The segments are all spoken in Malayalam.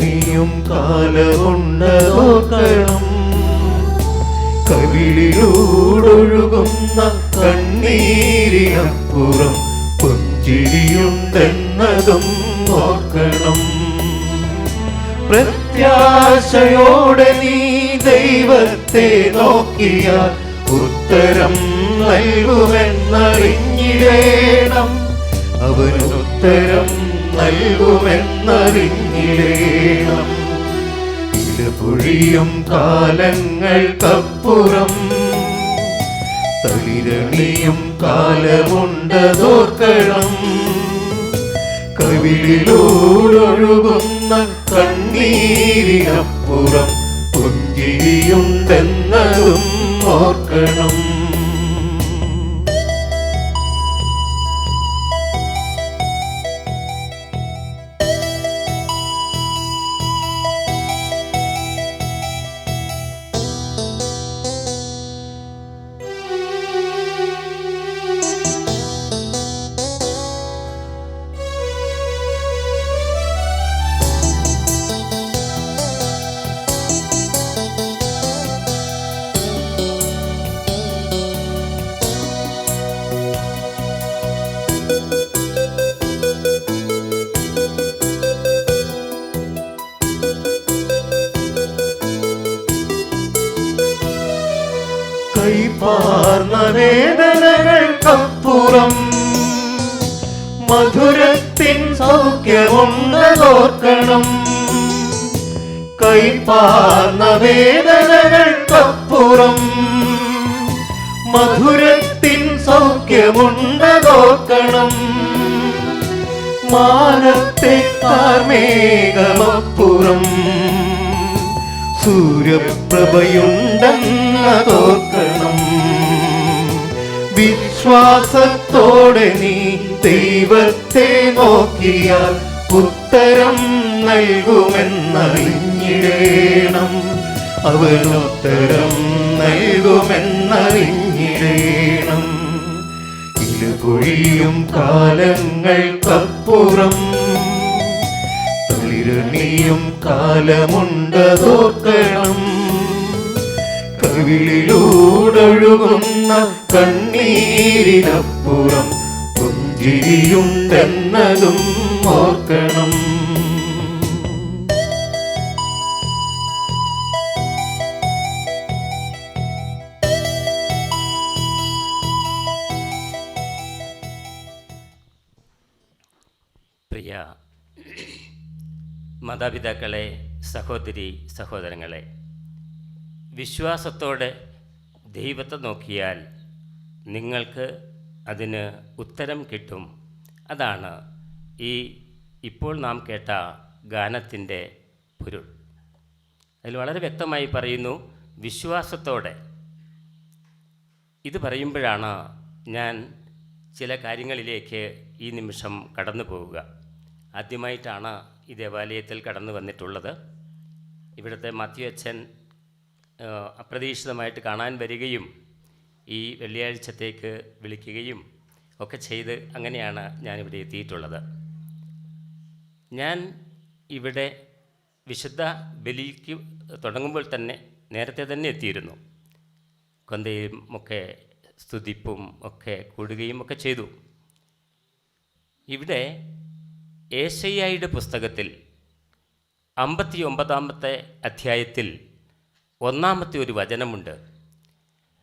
തളിരണിയും കാലമുണ്ടോർക്കണം. കവിളിലൂടൊഴുകുന്ന കണ്ണീരിനപ്പുറം പുഞ്ചിരിയുണ്ടെന്നതും ഓർക്കണം. പ്രത്യാശയോടെ നീ ദൈവത്തെ നോക്കിയാൽ ഉത്തരം നൽകുമെന്നറിഞ്ഞിടേണം. അവനുത്തരം നൽകുമെന്നറിഞ്ഞിടേണം. ഇലപൊഴിയും കാലങ്ങൾക്കപ്പുറം തളിരണിയും കാലമുണ്ടതോർക്കണം. കവിളിലൂടൊഴുകുന്ന കണ്ണീരിനപ്പുറം പുഞ്ചിരിയുണ്ടെന്നതും ഓർക്കണം. കൈപ്പാർന്ന വേദനകൾക്കപ്പുറം മധുരത്തിൻ സൗഖ്യമുണ്ടതോർക്കണം. കൈപ്പാർന്ന വേദനകൾക്കപ്പുറം മധുരത്തിൻ സൗഖ്യമുണ്ടതോർക്കണം. മാനത്തെ കാർമേഘമപ്പുറം സൂര്യപ്രഭയുണ്ടെന്നതോർക്കണം. വിശ്വാസത്തോടെ നീ ദൈവത്തെ നോക്കിയാൽ ഉത്തരം നൽകുമെന്നറിഞ്ഞിടേണം. അവനുത്തരം നൽകുമെന്നറിഞ്ഞിടേണം. ഇലപൊഴിയും കാലങ്ങൾക്കപ്പുറം തളിരണിയും കാലമുണ്ടതോർക്കണം. കവിളിലൂടൊഴുകുന്ന കണ്ണീരിനപ്പുറം പുഞ്ചിരിയുണ്ടെന്നതും ഓർക്കണം. പ്രിയ മാതാപിതാക്കളെ, സഹോദരി സഹോദരങ്ങളെ, വിശ്വാസത്തോടെ ദൈവത്തെ നോക്കിയാൽ നിങ്ങൾക്ക് അതിന് ഉത്തരം കിട്ടും. അതാണ് ഇപ്പോൾ നാം കേട്ട ഗാനത്തിൻ്റെ പൊരുൾ. അതിൽ വളരെ വ്യക്തമായി പറയുന്നു, വിശ്വാസത്തോടെ. ഇത് പറയുമ്പോഴാണ് ഞാൻ ചില കാര്യങ്ങളിലേക്ക് ഈ നിമിഷം കടന്നു പോവുക. ആദ്യമായിട്ടാണ് ഈ ദേവാലയത്തിൽ കടന്നു വന്നിട്ടുള്ളത്. ഇവിടുത്തെ മാത്യു അച്ഛൻ അപ്രതീക്ഷിതമായിട്ട് കാണാൻ വരികയും ഈ വെള്ളിയാഴ്ചത്തേക്ക് വിളിക്കുകയും ഒക്കെ ചെയ്ത് അങ്ങനെയാണ് ഞാനിവിടെ എത്തിയിട്ടുള്ളത്. ഞാൻ ഇവിടെ വിശുദ്ധ ബലിക്ക് തുടങ്ങുമ്പോൾ തന്നെ നേരത്തെ തന്നെ എത്തിയിരുന്നു. കൊന്തയും ഒക്കെ സ്തുതിപ്പും ഒക്കെ കൂടുകയും ഒക്കെ ചെയ്തു. ഇവിടെ ഏശയ്യായുടെ പുസ്തകത്തിൽ 59-ാമത്തെ അധ്യായത്തിൽ 1-ാമത്തെ ഒരു വചനമുണ്ട്.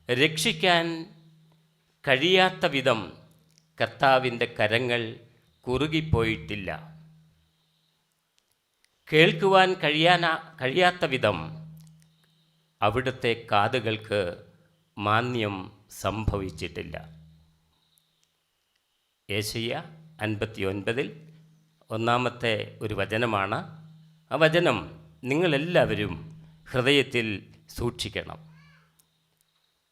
രക്ഷിക്കാൻ കഴിയാത്ത വിധം കർത്താവിൻ്റെ കരങ്ങൾ കുറുകിപ്പോയിട്ടില്ല. കേൾക്കുവാൻ കഴിയാത്ത വിധം അവിടുത്തെ കാതുകൾക്ക് മാന്യം സംഭവിച്ചിട്ടില്ല. ഏശയ്യ 59-ൽ 1-ാമത്തെ ഒരു വചനമാണ്. ആ വചനം നിങ്ങളെല്ലാവരും ഹൃദയത്തിൽ സൂക്ഷിക്കണം.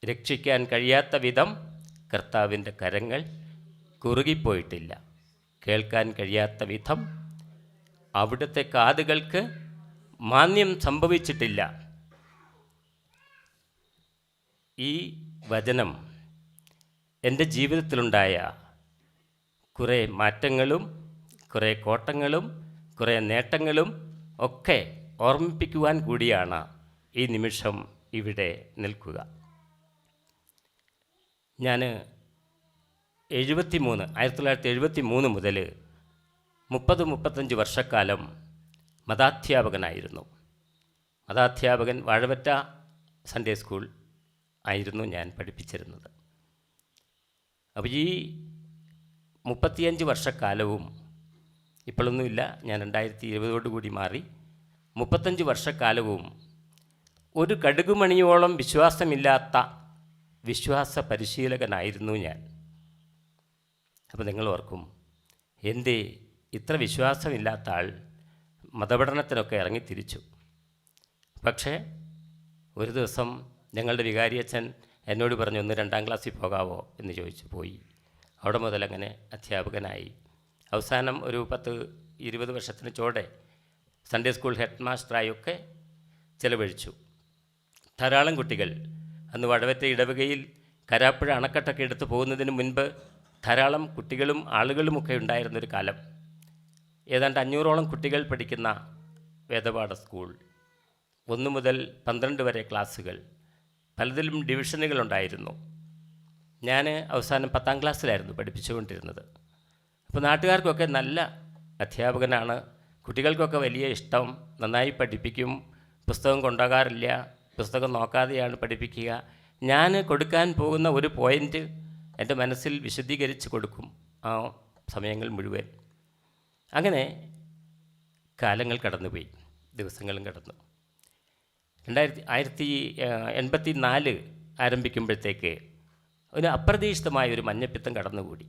രക്ഷിക്കാൻ കഴിയാത്ത വിധം കർത്താവിൻ്റെ കരങ്ങൾ കുറുകിപ്പോയിട്ടില്ല. കേൾക്കാൻ കഴിയാത്ത വിധം അവിടുത്തെ കാതുകൾക്ക് മാന്യം സംഭവിച്ചിട്ടില്ല. ഈ വചനം എൻ്റെ ജീവിതത്തിലുണ്ടായ കുറേ മാറ്റങ്ങളും കുറേ കോട്ടങ്ങളും കുറേ നേട്ടങ്ങളും ഒക്കെ ഓർമ്മിപ്പിക്കുവാൻ കൂടിയാണ് ഈ നിമിഷം ഇവിടെ നിൽക്കുക. ഞാൻ 1973 മുതൽ 30-35 വർഷക്കാലം മതാധ്യാപകനായിരുന്നു. മതാധ്യാപകൻ വാഴവറ്റ സൺഡേ സ്കൂൾ ആയിരുന്നു ഞാൻ പഠിപ്പിച്ചിരുന്നത്. അപ്പോൾ ഈ 35 വർഷക്കാലവും, ഇപ്പോഴൊന്നുമില്ല, ഞാൻ 2020 മാറി, 35 വർഷക്കാലവും ഒരു കടുകുമണിയോളം വിശ്വാസമില്ലാത്ത വിശ്വാസ പരിശീലകനായിരുന്നു ഞാൻ. അപ്പോൾ നിങ്ങൾ ഓർക്കും, എന്തേ ഇത്ര വിശ്വാസമില്ലാത്ത ആൾ മതപഠനത്തിനൊക്കെ ഇറങ്ങിത്തിരിച്ചു? പക്ഷേ ഒരു ദിവസം ഞങ്ങളുടെ വികാരിയച്ഛൻ എന്നോട് പറഞ്ഞു, ഒന്ന് 2ാം ക്ലാസ്സിൽ പോകാവോ എന്ന് ചോദിച്ചു. പോയി. അവിടെ മുതൽ അങ്ങനെ അധ്യാപകനായി. അവസാനം ഒരു 10-20 വർഷത്തിന് ചോടെ സൺഡേ സ്കൂൾ ഹെഡ് മാസ്റ്ററായൊക്കെ ചിലവഴിച്ചു. ധാരാളം കുട്ടികൾ, അന്ന് വടവറ്റ ഇടവകയിൽ കരാപ്പുഴ അണക്കെട്ടൊക്കെ എടുത്ത് പോകുന്നതിന് മുൻപ് ധാരാളം കുട്ടികളും ആളുകളുമൊക്കെ ഉണ്ടായിരുന്നൊരു കാലം. ഏതാണ്ട് 500ഓളം കുട്ടികൾ പഠിക്കുന്ന വേദപാഠ സ്കൂൾ, 1 മുതൽ 12 വരെ ക്ലാസ്സുകൾ, പലതിലും ഡിവിഷനുകളുണ്ടായിരുന്നു. ഞാൻ അവസാനം 10ാം ക്ലാസ്സിലായിരുന്നു പഠിപ്പിച്ചുകൊണ്ടിരുന്നത്. അപ്പോൾ നാട്ടുകാർക്കൊക്കെ നല്ല അധ്യാപകനാണ്, കുട്ടികൾക്കൊക്കെ വലിയ ഇഷ്ടം, നന്നായി പഠിപ്പിക്കും, പുസ്തകം കൊണ്ടുപോകാറില്ല, പുസ്തകം നോക്കാതെയാണ് പഠിപ്പിക്കുക. ഞാൻ കൊടുക്കാൻ പോകുന്ന ഒരു പോയിൻ്റ് എൻ്റെ മനസ്സിൽ വിശദീകരിച്ച് കൊടുക്കും ആ സമയങ്ങൾ മുഴുവൻ. അങ്ങനെ കാലങ്ങൾ കടന്നുപോയി, ദിവസങ്ങളും കടന്നു. 1984 ആരംഭിക്കുമ്പോഴത്തേക്ക് ഒരു അപ്രതീക്ഷിതമായൊരു മഞ്ഞപ്പിത്തം കടന്നുകൂടി.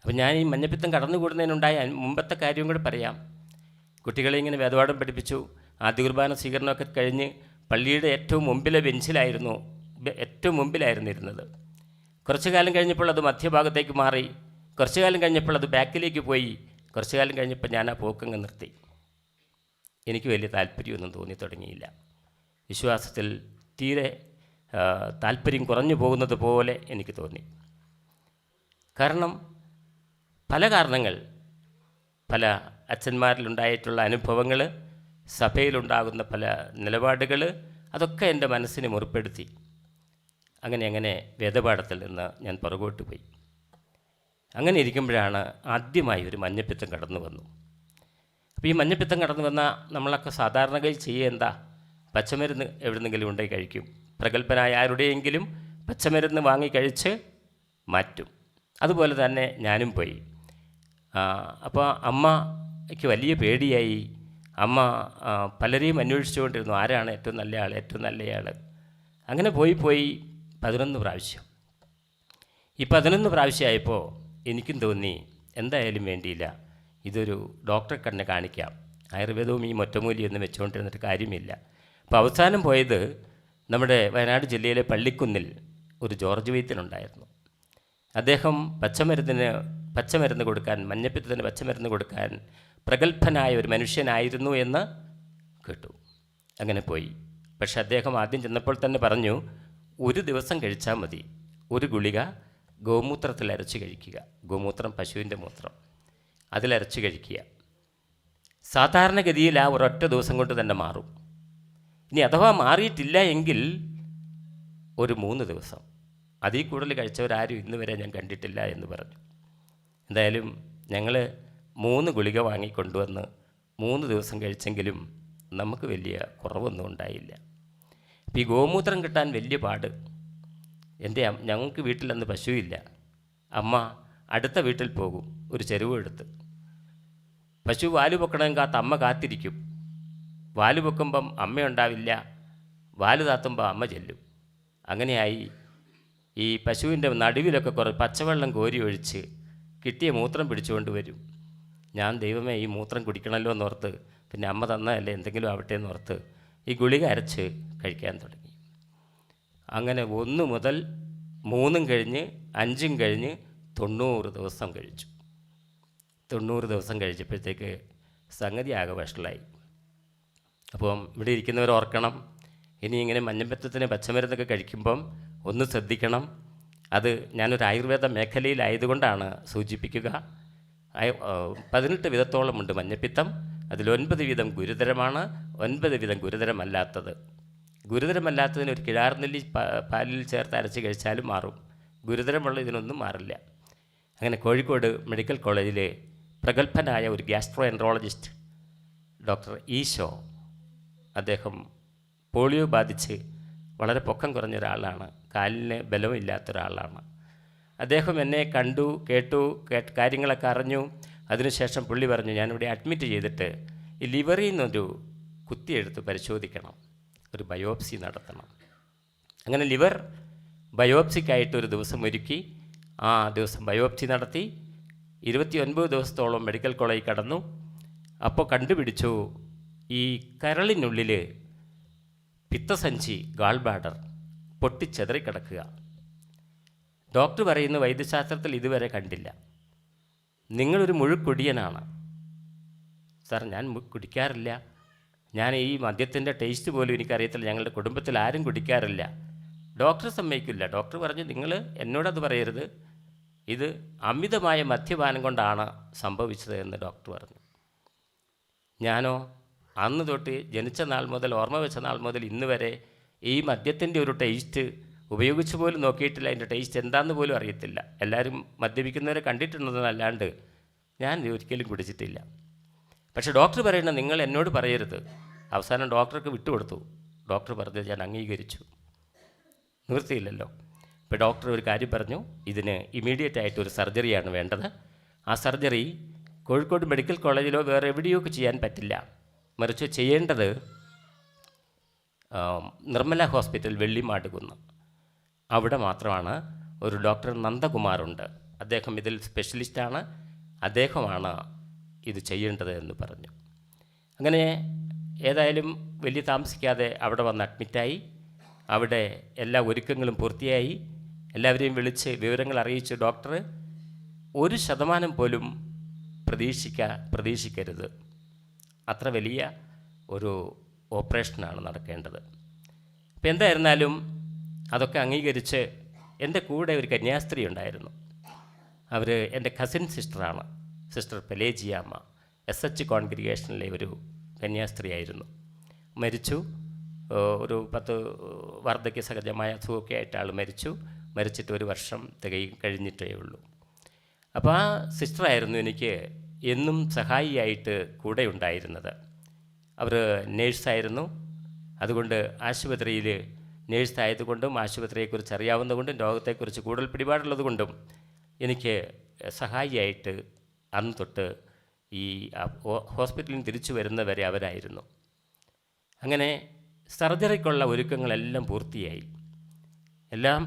അപ്പോൾ ഞാൻ ഈ മഞ്ഞപ്പിത്തം കടന്നുകൂടുന്നതിനുണ്ടായ മുമ്പത്തെ കാര്യം കൂടെ പറയാം. കുട്ടികളെ ഇങ്ങനെ വേദപാഠം പഠിപ്പിച്ചു. ആദ്യ കുർബാന സ്വീകരണമൊക്കെ കഴിഞ്ഞ് പള്ളിയുടെ ഏറ്റവും മുമ്പിലായിരുന്നു ഇരുന്നത്. കുറച്ചു കാലം കഴിഞ്ഞപ്പോൾ അത് മധ്യഭാഗത്തേക്ക് മാറി, കുറച്ചു കാലം കഴിഞ്ഞപ്പോൾ അത് ബാക്കിലേക്ക് പോയി, കുറച്ചു കാലം കഴിഞ്ഞപ്പോൾ ഞാൻ ആ പോക്കങ്ങ് നിർത്തി. എനിക്ക് വലിയ താല്പര്യമൊന്നും തോന്നി തുടങ്ങിയില്ല. വിശ്വാസത്തിൽ തീരെ താല്പര്യം കുറഞ്ഞു പോകുന്നത് പോലെ എനിക്ക് തോന്നി. കാരണം പല കാരണങ്ങൾ, പല അച്ഛന്മാരിലുണ്ടായിട്ടുള്ള അനുഭവങ്ങൾ, സഭയിലുണ്ടാകുന്ന പല നിലപാടുകൾ, അതൊക്കെ എൻ്റെ മനസ്സിനെ മുറിപ്പെടുത്തി. അങ്ങനെ വേദപാഠത്തിൽ നിന്ന് ഞാൻ പുറകോട്ട് പോയി. അങ്ങനെ ഇരിക്കുമ്പോഴാണ് ആദ്യമായി ഒരു മഞ്ഞപ്പിത്തം കടന്നു വന്നു. അപ്പോൾ ഈ മഞ്ഞപ്പിത്തം കടന്നു വന്നാൽ നമ്മളൊക്കെ സാധാരണഗതിയിൽ ചെയ്യുക എന്താ? പച്ചമരുന്ന് എവിടെന്നെങ്കിലും ഉണ്ടെങ്കിൽ കഴിക്കും. പ്രഗത്ഭനായ ആരുടെയെങ്കിലും പച്ചമരുന്ന് വാങ്ങി കഴിച്ച് മാറ്റും. അതുപോലെ തന്നെ ഞാനും പോയി. അപ്പോൾ അമ്മയ്ക്ക് വലിയ പേടിയായി. അമ്മ പലരെയും അന്വേഷിച്ചുകൊണ്ടിരുന്നു, ആരാണ് ഏറ്റവും നല്ലയാൾ. അങ്ങനെ പോയി 11 പ്രാവശ്യം. ഈ 11 പ്രാവശ്യമായപ്പോൾ എനിക്കും തോന്നി, എന്തായാലും വേണ്ടിയില്ല, ഇതൊരു ഡോക്ടറെ തന്നെ കാണിക്കാം. ആയുർവേദവും ഈ ഒറ്റമൂലിയൊന്നും വെച്ചുകൊണ്ടിരുന്നിട്ട് കാര്യമില്ല. അപ്പോൾ അവസാനം പോയത് നമ്മുടെ വയനാട് ജില്ലയിലെ പള്ളിക്കുന്നിൽ ഒരു ജോർജ് വൈദ്യനുണ്ടായിരുന്നു. അദ്ദേഹം പച്ചമരുന്ന് കൊടുക്കാൻ, മഞ്ഞപ്പിത്തത്തിന് പച്ചമരുന്ന് കൊടുക്കാൻ പ്രഗത്ഭനായ ഒരു മനുഷ്യനായിരുന്നു എന്ന് കേട്ടു. അങ്ങനെ പോയി. പക്ഷെ അദ്ദേഹം ആദ്യം ചെന്നപ്പോൾ തന്നെ പറഞ്ഞു, 1 ദിവസം കഴിച്ചാൽ മതി, ഒരു ഗുളിക ഗോമൂത്രത്തിൽ അരച്ച് കഴിക്കുക. ഗോമൂത്രം, പശുവിൻ്റെ മൂത്രം, അതിലരച്ച് കഴിക്കുക. സാധാരണഗതിയിൽ ആ ഒരൊറ്റ ദിവസം കൊണ്ട് തന്നെ മാറും. ഇനി അഥവാ മാറിയിട്ടില്ല എങ്കിൽ ഒരു 3 ദിവസം, അതിൽ കൂടുതൽ കഴിച്ചവരാരും ഇന്ന് വരെ ഞാൻ കണ്ടിട്ടില്ല എന്ന് പറഞ്ഞു. എന്തായാലും ഞങ്ങൾ 3 ഗുളിക വാങ്ങിക്കൊണ്ടുവന്ന് 3 ദിവസം കഴിച്ചെങ്കിലും നമുക്ക് വലിയ കുറവൊന്നും ഉണ്ടായില്ല. അപ്പോൾ ഈ ഗോമൂത്രം കിട്ടാൻ വലിയ പാട്. ഞങ്ങൾക്ക് വീട്ടിലന്ന് പശുവില്ല. അമ്മ അടുത്ത വീട്ടിൽ പോകും, ഒരു ചെരുവ് എടുത്ത്. പശു വാല് പൊക്കണമെങ്കിൽ അമ്മ കാത്തിരിക്കും. വാല് പൊക്കുമ്പം അമ്മയുണ്ടാവില്ല, വാല് താത്തുമ്പോൾ അമ്മ ചെല്ലും. അങ്ങനെയായി ഈ പശുവിൻ്റെ നടുവിലൊക്കെ കുറച്ച് പച്ചവെള്ളം കോരി ഒഴിച്ച് കിട്ടിയ മൂത്രം പിടിച്ചുകൊണ്ട് വരും. ഞാൻ ദൈവമേ ഈ മൂത്രം കുടിക്കണമല്ലോ എന്നോർത്ത്, പിന്നെ അമ്മ തന്നതല്ലേ എന്തെങ്കിലും ആവട്ടെ എന്നോർത്ത് ഈ ഗുളിക അരച്ച് കഴിക്കാൻ തുടങ്ങി. അങ്ങനെ 1 മുതൽ 3 കഴിഞ്ഞ് 5 കഴിഞ്ഞ് 90 ദിവസം കഴിച്ചു. 90 ദിവസം കഴിച്ചപ്പോഴത്തേക്ക് സംഗതി ആകെ വഷളായി. അപ്പം ഇവിടെ ഇരിക്കുന്നവർ ഓർക്കണം, ഇനി ഇങ്ങനെ മഞ്ഞപ്പിത്തത്തിന് പച്ചമരുന്നൊക്കെ കഴിക്കുമ്പം ഒന്ന് ശ്രദ്ധിക്കണം. അത് ഞാനൊരു ആയുർവേദ മേഖലയിലായതുകൊണ്ടാണ് സൂചിപ്പിക്കുക. 18 വിധത്തോളമുണ്ട് മഞ്ഞപ്പിത്തം. അതിൽ 9 വീതം ഗുരുതരമാണ്, 9 വീതം ഗുരുതരമല്ലാത്തത്. ഗുരുതരമല്ലാത്തതിന് ഒരു കിഴാർനെല്ലി പാലിൽ ചേർത്ത് അരച്ച് കഴിച്ചാലും മാറും. ഗുരുതരമുള്ള ഇതിനൊന്നും മാറില്ല. അങ്ങനെ കോഴിക്കോട് മെഡിക്കൽ കോളേജിലെ പ്രഗത്ഭനായ ഒരു ഗ്യാസ്ട്രോ എൻട്രോളജിസ്റ്റ് ഡോക്ടർ ഈശോ, അദ്ദേഹം പോളിയോ ബാധിച്ച് വളരെ പൊക്കം കുറഞ്ഞ ഒരാളാണ്, കാലിന് ബലമില്ലാത്ത ഒരാളാണ്. അദ്ദേഹം എന്നെ കണ്ടു, കേട്ടു, കാര്യങ്ങളൊക്കെ അറിഞ്ഞു. അതിനുശേഷം പുള്ളി പറഞ്ഞു, ഞാനിവിടെ അഡ്മിറ്റ് ചെയ്തിട്ട് ഈ ലിവറിൽ നിന്നൊരു കുത്തിയെടുത്ത് പരിശോധിക്കണം, ഒരു ബയോപ്സി നടത്തണം. അങ്ങനെ ലിവർ ബയോപ്സിക്കായിട്ട് ഒരു ദിവസം ഒരുക്കി. ആ ദിവസം ബയോപ്സി നടത്തി. 29 ദിവസത്തോളം മെഡിക്കൽ കോളേജിൽ കടന്നു. അപ്പോൾ കണ്ടുപിടിച്ചു ഈ കരളിനുള്ളിൽ പിത്തസഞ്ചി, ഗാൾ ബ്ലാഡർ പൊട്ടിച്ചെതറി കിടക്കുക. ഡോക്ടർ പറയുന്നു, വൈദ്യശാസ്ത്രത്തിൽ ഇതുവരെ കണ്ടില്ല, നിങ്ങളൊരു മുഴുക്കുടിയനാണ്. സാർ, ഞാൻ കുടിക്കാറില്ല, ഞാൻ ഈ മദ്യത്തിൻ്റെ ടേസ്റ്റ് പോലും എനിക്കറിയത്തില്ല, ഞങ്ങളുടെ കുടുംബത്തിൽ ആരും കുടിക്കാറില്ല. ഡോക്ടർ സമ്മതിക്കില്ല. ഡോക്ടർ പറഞ്ഞു, നിങ്ങൾ എന്നോടത് പറയരുത്, ഇത് അമിതമായ മദ്യപാനം കൊണ്ടാണ് സംഭവിച്ചത് എന്ന് ഡോക്ടർ പറഞ്ഞു. ഞാനോ അന്ന് തൊട്ട് ജനിച്ച നാൾ മുതൽ, ഓർമ്മ വെച്ച നാൾ മുതൽ ഇന്ന് വരെ ഈ മദ്യത്തിൻ്റെ ഒരു ടേസ്റ്റ് ഉപയോഗിച്ച് പോലും നോക്കിയിട്ടില്ല. അതിൻ്റെ ടേസ്റ്റ് എന്താണെന്ന് പോലും അറിയത്തില്ല. എല്ലാവരും മദ്യപിക്കുന്നവരെ കണ്ടിട്ടുണ്ടെന്നല്ലാണ്ട് ഞാൻ ഒരിക്കലും കുടിച്ചിട്ടില്ല. പക്ഷേ ഡോക്ടർ പറയുന്നത് നിങ്ങൾ എന്നോട് പറയരുത്. അവസാനം ഡോക്ടർക്ക് വിട്ടുകൊടുത്തു. ഡോക്ടർ പറഞ്ഞത് ഞാൻ അംഗീകരിച്ചു. നിവൃത്തിയില്ലല്ലോ. ഇപ്പോൾ ഡോക്ടർ ഒരു കാര്യം പറഞ്ഞു, ഇതിന് ഇമ്മീഡിയറ്റ് ആയിട്ട് ഒരു സർജറിയാണ് വേണ്ടത്. ആ സർജറി കോഴിക്കോട് മെഡിക്കൽ കോളേജിലോ വേറെ എവിടെയോ ചെയ്യാൻ പറ്റില്ല. മറിച്ച് ചെയ്യേണ്ടത് നിർമ്മല ഹോസ്പിറ്റൽ, വെള്ളിമാടുകുന്ന്, അവിടെ മാത്രമാണ് ഒരു ഡോക്ടർ നന്ദകുമാറുണ്ട്. അദ്ദേഹം ഇതിൽ സ്പെഷ്യലിസ്റ്റാണ്, അദ്ദേഹമാണ് ഇത് ചെയ്യേണ്ടത് എന്ന് പറഞ്ഞു. അങ്ങനെ ഏതായാലും വലിയ താമസിക്കാതെ അവിടെ വന്ന് അഡ്മിറ്റായി. അവിടെ എല്ലാ ഒരുക്കങ്ങളും പൂർത്തിയായി. എല്ലാവരെയും വിളിച്ച് വിവരങ്ങൾ അറിയിച്ച് ഡോക്ടർ 1% പോലും പ്രതീക്ഷിക്കരുത്, അത്ര വലിയ ഒരു ഓപ്പറേഷനാണ് നടക്കേണ്ടത്. അപ്പോൾ എന്തായിരുന്നാലും അതൊക്കെ അംഗീകരിച്ച് എൻ്റെ കൂടെ ഒരു കന്യാസ്ത്രീ ഉണ്ടായിരുന്നു. അവർ എൻ്റെ കസിൻ സിസ്റ്ററാണ്, സിസ്റ്റർ പെലേജിയാമ്മ. SH കോൺഗ്രിഗേഷനിലെ ഒരു കന്യാസ്ത്രീയായിരുന്നു. മരിച്ചു. ഒരു 10 വാർദ്ധക്യ സഹജമായ അസുഖമൊക്കെ ആയിട്ട് ആൾ മരിച്ചിട്ട് 1 വർഷം കഴിഞ്ഞിട്ടേ ഉള്ളൂ. അപ്പോൾ ആ സിസ്റ്ററായിരുന്നു എനിക്ക് എന്നും സഹായിയായിട്ട് കൂടെ ഉണ്ടായിരുന്നത്. അവർ നേഴ്സായിരുന്നു. അതുകൊണ്ട് ആശുപത്രിയിൽ നേഴ്സായതുകൊണ്ടും ആശുപത്രിയെക്കുറിച്ച് അറിയാവുന്നതുകൊണ്ടും രോഗത്തെക്കുറിച്ച് കൂടുതൽ പിടിപാടുള്ളതുകൊണ്ടും എനിക്ക് സഹായിയായിട്ട് അന്ന് തൊട്ട് ഈ ഹോസ്പിറ്റലിൽ നിന്ന് തിരിച്ചു വരുന്നവരെ അവരായിരുന്നു. അങ്ങനെ സർജറിക്കുള്ള ഒരുക്കങ്ങളെല്ലാം പൂർത്തിയായി. എല്ലാം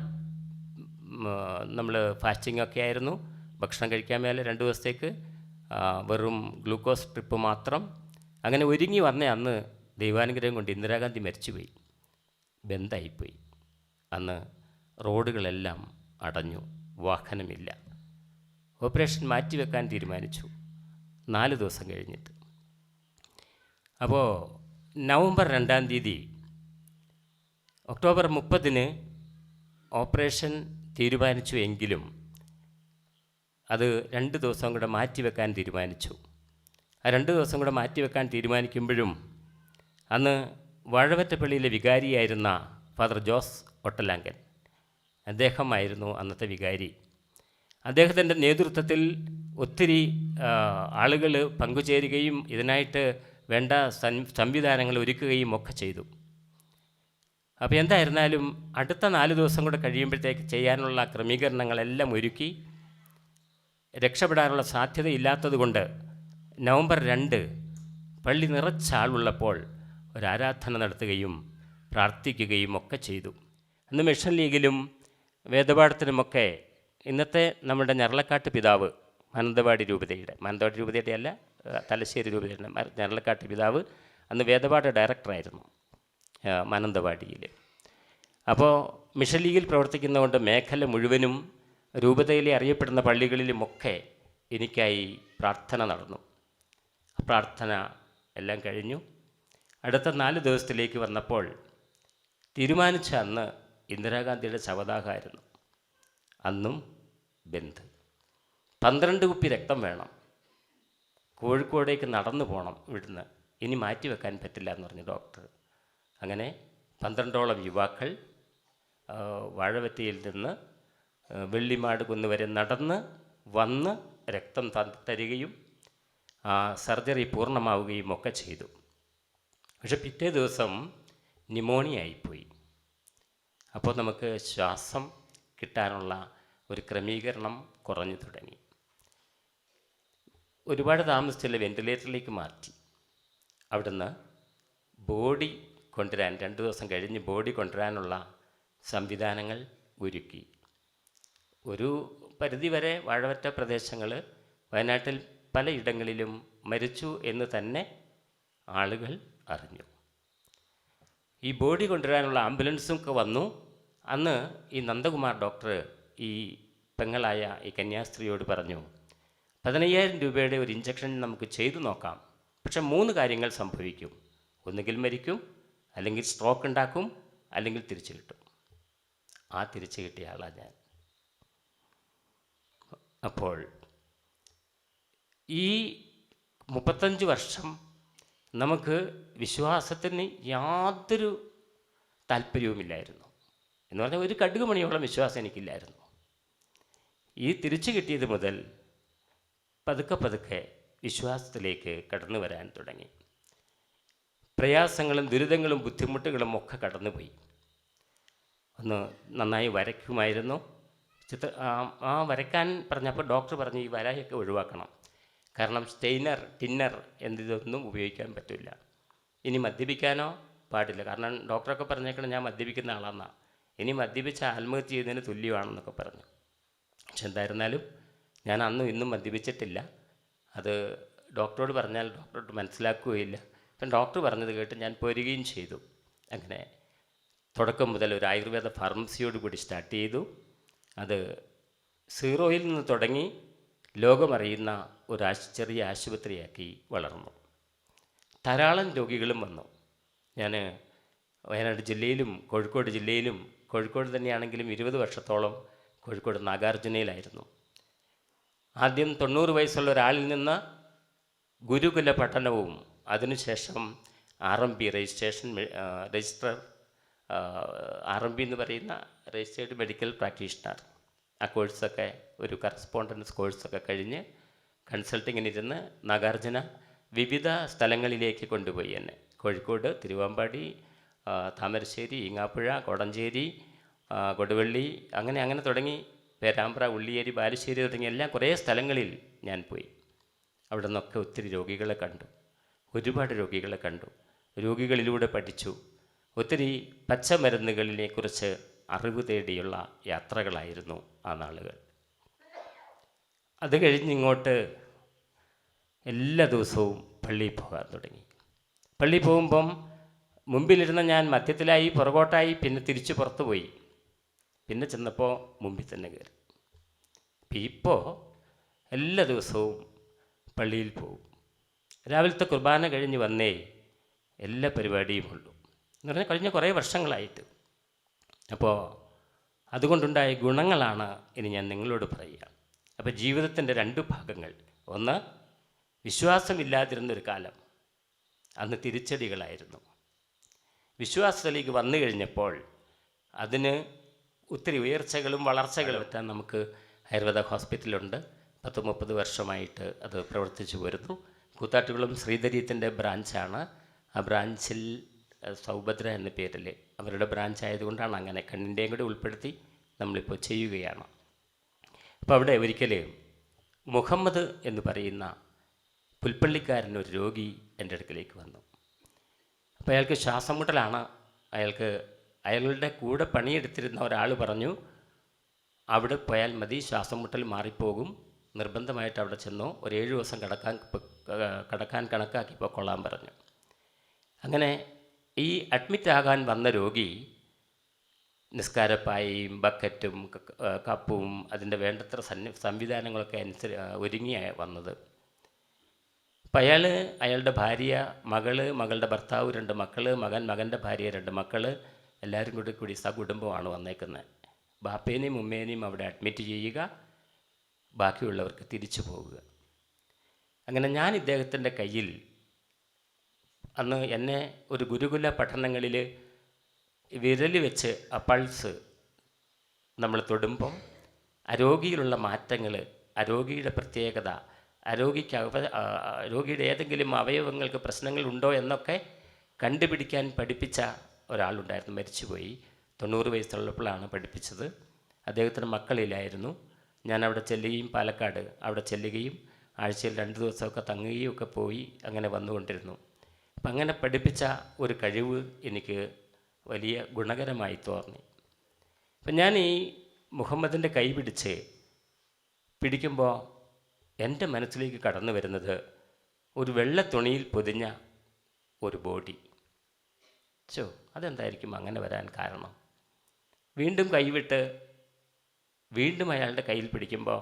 നമ്മൾ ഫാസ്റ്റിംഗ് ആയിരുന്നു. ഭക്ഷണം കഴിക്കാൻ മേലെ 2 ദിവസത്തേക്ക് വെറും ഗ്ലൂക്കോസ് ട്രിപ്പ് മാത്രം. അങ്ങനെ ഒരുങ്ങി വന്ന അന്ന് ദൈവാനുഗ്രഹം കൊണ്ട് ഇന്ദിരാഗാന്ധി മരിച്ചുപോയി, ബന്ധായിപ്പോയി. അന്ന് റോഡുകളെല്ലാം അടഞ്ഞു, വാഹനമില്ല. ഓപ്പറേഷൻ മാറ്റിവെക്കാൻ തീരുമാനിച്ചു 4 ദിവസം കഴിഞ്ഞിട്ട്. അപ്പോൾ നവംബർ 2-ാം തീയതി, ഒക്ടോബർ 30-ന് ഓപ്പറേഷൻ തീരുമാനിച്ചു. എങ്കിലും അത് 2 ദിവസം കൂടെ മാറ്റിവെക്കാൻ തീരുമാനിച്ചു. ആ 2 ദിവസം കൂടെ മാറ്റിവെക്കാൻ തീരുമാനിക്കുമ്പോഴും അന്ന് വാഴവറ്റപ്പള്ളിയിലെ വികാരിയായിരുന്ന ഫാദർ ജോസ് ഒട്ടലാങ്കൻ, അദ്ദേഹമായിരുന്നു അന്നത്തെ വികാരി. അദ്ദേഹത്തിൻ്റെ നേതൃത്വത്തിൽ ഒത്തിരി ആളുകൾ പങ്കുചേരുകയും ഇതിനായിട്ട് വേണ്ട സംവിധാനങ്ങൾ ഒരുക്കുകയും ഒക്കെ ചെയ്തു. അപ്പോൾ എന്തായിരുന്നാലും അടുത്ത 4 ദിവസം കൂടെ കഴിയുമ്പോഴത്തേക്ക് ചെയ്യാനുള്ള ക്രമീകരണങ്ങളെല്ലാം ഒരുക്കി. രക്ഷപ്പെടാനുള്ള സാധ്യതയില്ലാത്തതുകൊണ്ട് നവംബർ 2 പള്ളി നിറച്ചാളുള്ളപ്പോൾ ഒരു ആരാധന നടത്തുകയും പ്രാർത്ഥിക്കുകയും ഒക്കെ ചെയ്തു. അന്ന് മിഷൻ ലീഗിലും വേദപാഠത്തിനുമൊക്കെ ഇന്നത്തെ നമ്മുടെ ഞരളക്കാട്ട് പിതാവ്, മാനന്തവാടി രൂപതയുടെ അല്ല, തലശ്ശേരി രൂപതയുടെ ഞരളക്കാട്ട് പിതാവ് അന്ന് വേദപാഠ ഡയറക്ടറായിരുന്നു മാനന്തവാടിയിൽ. അപ്പോൾ മിഷൻ ലീഗിൽ പ്രവർത്തിക്കുന്നതുകൊണ്ട് മേഖല മുഴുവനും രൂപതയിലെ അറിയപ്പെടുന്ന പള്ളികളിലുമൊക്കെ എനിക്കായി പ്രാർത്ഥന നടന്നു. പ്രാർത്ഥന എല്ലാം കഴിഞ്ഞു. അടുത്ത 4 ദിവസത്തിലേക്ക് വന്നപ്പോൾ തീരുമാനിച്ച അന്ന് ഇന്ദിരാഗാന്ധിയുടെ ശവദാഹമായിരുന്നു. അന്നും ബന്ദ്. 12 കുപ്പി രക്തം വേണം. കോഴിക്കോടേക്ക് നടന്നു പോകണം ഇവിടുന്ന്, ഇനി മാറ്റി വെക്കാൻ പറ്റില്ല എന്ന് പറഞ്ഞു ഡോക്ടർ. അങ്ങനെ 12ഓളം യുവാക്കൾ വാഴവറ്റിയിൽ നിന്ന് വെള്ളിമാട് കുന്ന് വരെ നടന്ന് വന്ന് രക്തം തരികയും സർജറി പൂർണ്ണമാവുകയും ഒക്കെ ചെയ്തു. പക്ഷെ പിറ്റേ ദിവസം ന്യൂമോണിയ ആയിപ്പോയി. അപ്പോൾ നമുക്ക് ശ്വാസം കിട്ടാനുള്ള ഒരു ക്രമീകരണം കുറഞ്ഞു തുടങ്ങി. ഒരുപാട് താമസിച്ചില്ല, വെൻറ്റിലേറ്ററിലേക്ക് മാറ്റി. അവിടുന്ന് ബോഡി കൊണ്ടുവരാൻ 2 ദിവസം കഴിഞ്ഞ് ബോഡി കൊണ്ടുവരാനുള്ള സംവിധാനങ്ങൾ ഒരുക്കി. ഒരു പരിധിവരെ വാഴവറ്റ പ്രദേശങ്ങൾ വയനാട്ടിൽ പലയിടങ്ങളിലും മരിച്ചു എന്ന് തന്നെ ആളുകൾ അറിഞ്ഞു. ഈ ബോഡി കൊണ്ടുവരാനുള്ള ആംബുലൻസും ഒക്കെ വന്നു. അന്ന് ഈ നന്ദകുമാർ ഡോക്ടർ ഈ പെങ്ങളായ ഈ കന്യാസ്ത്രീയോട് പറഞ്ഞു, 15,000 രൂപയുടെ ഒരു ഇഞ്ചക്ഷൻ നമുക്ക് ചെയ്തു നോക്കാം, പക്ഷെ 3 കാര്യങ്ങൾ സംഭവിക്കും. ഒന്നുകിൽ മരിക്കും, അല്ലെങ്കിൽ സ്ട്രോക്ക് ഉണ്ടാക്കും, അല്ലെങ്കിൽ തിരിച്ചു കിട്ടും. ആ തിരിച്ചു കിട്ടിയ ആളാണ് ഞാൻ. അപ്പോൾ ഈ 35 വർഷം നമുക്ക് വിശ്വാസത്തിന് യാതൊരു താല്പര്യവുമില്ലായിരുന്നു. എന്ന് പറഞ്ഞാൽ ഒരു കടുക് മണിയോളം വിശ്വാസം എനിക്കില്ലായിരുന്നു. ഈ തിരിച്ചു കിട്ടിയത് മുതൽ പതുക്കെ പതുക്കെ വിശ്വാസത്തിലേക്ക് കടന്നു വരാൻ തുടങ്ങി. പ്രയാസങ്ങളും ദുരിതങ്ങളും ബുദ്ധിമുട്ടുകളും ഒക്കെ കടന്നുപോയി. ഒന്ന് നന്നായി വരയ്ക്കുമായിരുന്നു. വരയ്ക്കാൻ പറഞ്ഞപ്പോൾ ഡോക്ടർ പറഞ്ഞു ഈ വരയൊക്കെ ഒഴിവാക്കണം, കാരണം സ്റ്റെയിനർ, ടിന്നർ എന്നിതൊന്നും ഉപയോഗിക്കാൻ പറ്റില്ല. ഇനി മദ്യപിക്കാനോ പാടില്ല, കാരണം ഡോക്ടറൊക്കെ പറഞ്ഞേക്കണം ഞാൻ മദ്യപിക്കുന്ന ആളാണെന്നാണ്. ഇനി മദ്യപിച്ച ആത്മഹത്യ ചെയ്യുന്നതിന് തുല്യമാണെന്നൊക്കെ പറഞ്ഞു. പക്ഷെ എന്തായിരുന്നാലും ഞാൻ അന്നും ഇന്നും മദ്യപിച്ചിട്ടില്ല. അത് ഡോക്ടറോട് പറഞ്ഞാൽ ഡോക്ടറോട് മനസ്സിലാക്കുകയില്ല. അപ്പം ഡോക്ടർ പറഞ്ഞത് കേട്ട് ഞാൻ പോരുകയും ചെയ്തു. അങ്ങനെ തുടക്കം മുതൽ ഒരു ആയുർവേദ ഫാർമസിയോട് കൂടി സ്റ്റാർട്ട് ചെയ്തു. അത് 0-ൽ നിന്ന് തുടങ്ങി ലോകമറിയുന്ന ഒരു ചെറിയ ആശുപത്രിയാക്കി വളർന്നു. ധാരാളം രോഗികളും വന്നു. ഞാൻ വയനാട് ജില്ലയിലും കോഴിക്കോട് ജില്ലയിലും, കോഴിക്കോട് തന്നെയാണെങ്കിലും 20 വർഷത്തോളം കോഴിക്കോട് നാഗാർജുനയിലായിരുന്നു. ആദ്യം 90 വയസ്സുള്ള ഒരാളിൽ നിന്ന് ഗുരുകുല പഠനവും അതിനുശേഷം RMP രജിസ്റ്റർ RMP എന്ന് പറയുന്ന രജിസ്റ്റേർഡ് മെഡിക്കൽ പ്രാക്ടീഷണർ, ആ കോഴ്സൊക്കെ ഒരു കറസ്പോണ്ടൻസ് കോഴ്സൊക്കെ കഴിഞ്ഞ് കൺസൾട്ടിങ്ങിനിരുന്ന് നാഗാർജുന വിവിധ സ്ഥലങ്ങളിലേക്ക് കൊണ്ടുപോയി എന്നെ. കോഴിക്കോട്, തിരുവമ്പാടി, താമരശ്ശേരി, ഈങ്ങാപ്പുഴ, കോടഞ്ചേരി, കൊടുവള്ളി, അങ്ങനെ തുടങ്ങി പേരാമ്പ്ര, ഉള്ളിയേരി, ബാലുശ്ശേരി തുടങ്ങിയ എല്ലാം കുറേ സ്ഥലങ്ങളിൽ ഞാൻ പോയി. അവിടെ നിന്നൊക്കെ ഒത്തിരി രോഗികളെ കണ്ടു, ഒരുപാട് രോഗികളെ കണ്ടു, രോഗികളിലൂടെ പഠിച്ചു. ഒത്തിരി പച്ചമരുന്നുകളിനെക്കുറിച്ച് അറിവ് തേടിയുള്ള യാത്രകളായിരുന്നു ആ നാളുകൾ. അത് കഴിഞ്ഞിങ്ങോട്ട് എല്ലാ ദിവസവും പള്ളിയിൽ പോകാൻ തുടങ്ങി. പള്ളിയിൽ പോകുമ്പം മുമ്പിലിരുന്ന ഞാൻ മധ്യത്തിലായി, പുറകോട്ടായി, പിന്നെ തിരിച്ച് പുറത്തു പോയി. പിന്നെ ചെന്നപ്പോൾ മുമ്പിൽ തന്നെ കയറി. ഇപ്പോൾ എല്ലാ ദിവസവും പള്ളിയിൽ പോകും. രാവിലത്തെ കുർബാന കഴിഞ്ഞ് വന്നേ എല്ലാ പരിപാടിയും ഉള്ളൂ എന്ന് പറഞ്ഞാൽ കഴിഞ്ഞ കുറേ വർഷങ്ങളായിട്ട്. അപ്പോൾ അതുകൊണ്ടുണ്ടായ ഗുണങ്ങളാണ് ഇനി ഞാൻ നിങ്ങളോട് പറയുക. അപ്പോൾ ജീവിതത്തിൻ്റെ 2 ഭാഗങ്ങൾ. ഒന്ന്, വിശ്വാസമില്ലാതിരുന്നൊരു കാലം, അന്ന് തിരിച്ചടികളായിരുന്നു. വിശ്വാസത്തിലേക്ക് വന്നു കഴിഞ്ഞപ്പോൾ അതിന് ഒത്തിരി ഉയർച്ചകളും വളർച്ചകളും എത്താൻ നമുക്ക് ആയുർവേദ ഹോസ്പിറ്റലുണ്ട്. 10-30 വർഷമായിട്ട് അത് പ്രവർത്തിച്ചു വരുന്നു. കൂത്താട്ടുകുളം ശ്രീധരീയത്തിൻ്റെ ബ്രാഞ്ചാണ്. ആ ബ്രാഞ്ചിൽ സൗഭദ്ര എന്ന പേരിൽ അവരുടെ ബ്രാഞ്ച് ആയതുകൊണ്ടാണ് അങ്ങനെ കണ്ണിൻ്റെയും കൂടി ഉൾപ്പെടുത്തി നമ്മളിപ്പോൾ ചെയ്യുകയാണ്. അപ്പോൾ അവിടെ ഒരിക്കൽ മുഹമ്മദ് എന്ന് പറയുന്ന പുൽപ്പള്ളിക്കാരനൊരു രോഗി എൻ്റെ അടുക്കലേക്ക് വന്നു. അപ്പോൾ അയാൾക്ക് ശ്വാസം മുട്ടലാണ്. അയാളുടെ കൂടെ പണിയെടുത്തിരുന്ന ഒരാൾ പറഞ്ഞു, അവിടെ പോയാൽ മതി, ശ്വാസം മുട്ടൽ മാറിപ്പോകും, നിർബന്ധമായിട്ട് അവിടെ ചെന്നോ, ഒരു 7 ദിവസം കിടക്കാൻ കണക്കാക്കി കൊള്ളാൻ പറഞ്ഞു. അങ്ങനെ ഈ അഡ്മിറ്റ് ആകാൻ വന്ന രോഗി നിസ്കാരപ്പായയും ബക്കറ്റും കപ്പും അതിൻ്റെ വേണ്ടത്ര സംവിധാനങ്ങളൊക്കെ ഒരുങ്ങിയാണ് വന്നത്. അപ്പം അയാളുടെ ഭാര്യ, മകളുടെ ഭർത്താവ്, 2 മക്കൾ, മകൻ്റെ ഭാര്യ, 2 മക്കൾ, എല്ലാവരും കൂടി സകുടുംബമാണ് വന്നേക്കുന്നത്. ബാപ്പേനെയും ഉമ്മേനെയും അവിടെ അഡ്മിറ്റ് ചെയ്യുക, ബാക്കിയുള്ളവർക്ക് തിരിച്ചു പോകുക. അങ്ങനെ ഞാൻ ഇദ്ദേഹത്തിൻ്റെ കയ്യിൽ, അന്ന് എന്നെ ഒരു ഗുരുകുല പഠനങ്ങളിൽ വിരൽ വെച്ച് ആ പൾസ് നമ്മൾ തൊടുമ്പം രോഗിയിലുള്ള മാറ്റങ്ങൾ, രോഗിയുടെ പ്രത്യേകത, രോഗിയുടെ ഏതെങ്കിലും അവയവങ്ങൾക്ക് പ്രശ്നങ്ങളുണ്ടോ എന്നൊക്കെ കണ്ടുപിടിക്കാൻ പഠിപ്പിച്ച ഒരാളുണ്ടായിരുന്നു. മരിച്ചുപോയി. 90 വയസ്സുള്ളപ്പോഴാണ് പഠിപ്പിച്ചത്. അദ്ദേഹത്തിന് മക്കളില്ലായിരുന്നു. ഞാൻ അവിടെ ചെല്ലുകയും, പാലക്കാട് അവിടെ ചെല്ലുകയും ആഴ്ചയിൽ 2 ദിവസമൊക്കെ തങ്ങുകയും ഒക്കെ പോയി അങ്ങനെ വന്നുകൊണ്ടിരുന്നു. അപ്പം അങ്ങനെ പഠിപ്പിച്ച ഒരു കഴിവ് എനിക്ക് വലിയ ഗുണകരമായി തോന്നി. അപ്പം ഞാൻ ഈ മുഹമ്മദിൻ്റെ കൈ പിടിക്കുമ്പോൾ എൻ്റെ മനസ്സിലേക്ക് കടന്നു വരുന്നത് ഒരു വെള്ള തുണിയിൽ പൊതിഞ്ഞ ഒരു ബോഡി. അതെന്തായിരിക്കും അങ്ങനെ വരാൻ കാരണം? വീണ്ടും കൈവിട്ട് വീണ്ടും അയാളുടെ കയ്യിൽ പിടിക്കുമ്പോൾ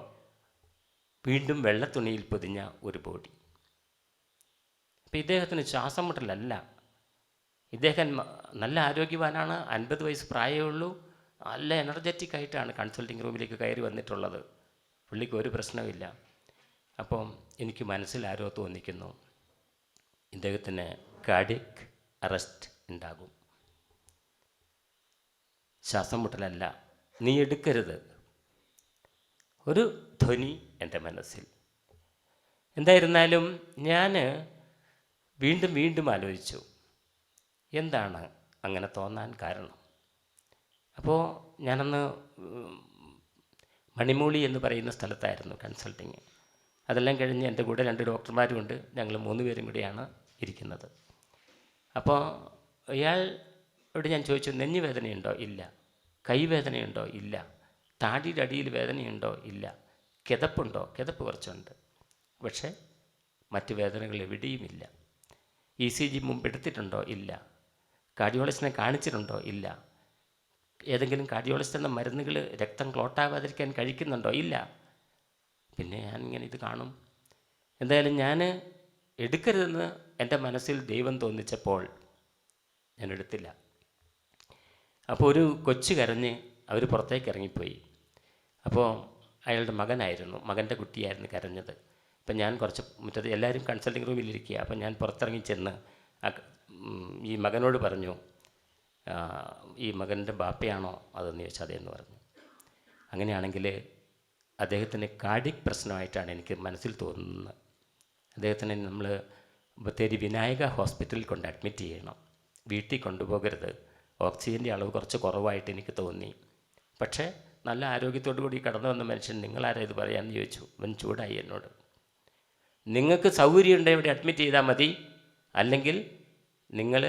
വീണ്ടും വെള്ളത്തുണിയിൽ പൊതിഞ്ഞ ഒരു ബോഡി. അപ്പം ഇദ്ദേഹത്തിന് ശ്വാസം മുട്ടലല്ല, ഇദ്ദേഹം നല്ല ആരോഗ്യവാനാണ്. 50 വയസ്സ് പ്രായമേ ഉള്ളൂ. നല്ല എനർജറ്റിക് ആയിട്ടാണ് കൺസൾട്ടിങ് റൂമിലേക്ക് കയറി വന്നിട്ടുള്ളത്. പുള്ളിക്ക് ഒരു പ്രശ്നമില്ല. അപ്പം എനിക്ക് മനസ്സിൽ ആരോ തോന്നിക്കുന്നു, ഇദ്ദേഹത്തിന് കാർഡിയക് അറസ്റ്റ് ഉണ്ടാകും. ശ്വാസം മുട്ടലല്ല, നീ എടുക്കരുത്, ഒരു ധ്വനി എൻ്റെ മനസ്സിൽ. എന്തായിരുന്നാലും ഞാൻ വീണ്ടും വീണ്ടും ആലോചിച്ചു, എന്താണ് അങ്ങനെ തോന്നാൻ കാരണം. അപ്പോൾ ഞാനന്ന് മണിമൂളി എന്ന് പറയുന്ന സ്ഥലത്തായിരുന്നു കൺസൾട്ടിങ്. അതെല്ലാം കഴിഞ്ഞ് എൻ്റെ കൂടെ 2 ഡോക്ടർമാരുമുണ്ട്. ഞങ്ങൾ 3 പേരും കൂടിയാണ് ഇരിക്കുന്നത്. അപ്പോൾ ഇയാളോട് ഞാൻ ചോദിച്ചു, നെഞ്ഞ് വേദനയുണ്ടോ? ഇല്ല. കൈവേദനയുണ്ടോ? ഇല്ല. താടിയുടെ അടിയിൽ വേദനയുണ്ടോ? ഇല്ല. കിതപ്പുണ്ടോ? കിതപ്പ് കുറച്ചുണ്ട്. പക്ഷേ മറ്റ് വേദനകൾ എവിടെയുമില്ല. ECG മുമ്പ് എടുത്തിട്ടുണ്ടോ? ഇല്ല. കാർഡിയോളജിസ്റ്റിനെ കാണിച്ചിട്ടുണ്ടോ? ഇല്ല. ഏതെങ്കിലും കാർഡിയോളജിസ്റ്റ് എന്ന മരുന്നുകൾ രക്തം ക്ലോട്ടാവാതിരിക്കാൻ കഴിക്കുന്നുണ്ടോ? ഇല്ല. പിന്നെ ഞാനിങ്ങനെ ഇത് കാണും. എന്തായാലും ഞാൻ എടുക്കരുതെന്ന് എൻ്റെ മനസ്സിൽ ദൈവം തോന്നിച്ചപ്പോൾ ഞാൻ എടുത്തില്ല. അപ്പോൾ ഒരു കൊച്ചു കരഞ്ഞ് അവർ പുറത്തേക്ക് ഇറങ്ങിപ്പോയി. അപ്പോൾ അയാളുടെ മകനായിരുന്നു, മകൻ്റെ കുട്ടിയായിരുന്നു കരഞ്ഞത്. അപ്പം ഞാൻ കുറച്ച് മുറ്റത്ത്, എല്ലാവരും കൺസൾട്ടിങ് റൂമിലിരിക്കുക. അപ്പം ഞാൻ പുറത്തിറങ്ങി ചെന്ന് ഈ മകനോട് പറഞ്ഞു, ഈ മകൻ്റെ ബാപ്പയാണോ അതെന്ന് ചോദിച്ചാൽ അതേന്ന് പറഞ്ഞു. അങ്ങനെയാണെങ്കിൽ അദ്ദേഹത്തിന് കാർഡിയക് പ്രശ്നമായിട്ടാണ് എനിക്ക് മനസ്സിൽ തോന്നുന്നത്. അദ്ദേഹത്തിന് നമ്മൾ ബത്തേരി വിനായക ഹോസ്പിറ്റലിൽ കൊണ്ട് അഡ്മിറ്റ് ചെയ്യണം, വീട്ടിൽ കൊണ്ടുപോകരുത്. ഓക്സിജൻ്റെ അളവ് കുറച്ച് കുറവായിട്ട് എനിക്ക് തോന്നി. പക്ഷേ നല്ല ആരോഗ്യത്തോടു കൂടി കടന്നു വന്ന മനുഷ്യൻ നിങ്ങളാരാ ഇത് പറയാമെന്ന് ചോദിച്ചു. അവൻ ചൂടായി എന്നോട്. നിങ്ങൾക്ക് സൗകര്യമുണ്ട് ഇവിടെ അഡ്മിറ്റ് ചെയ്താൽ മതി, അല്ലെങ്കിൽ നിങ്ങൾ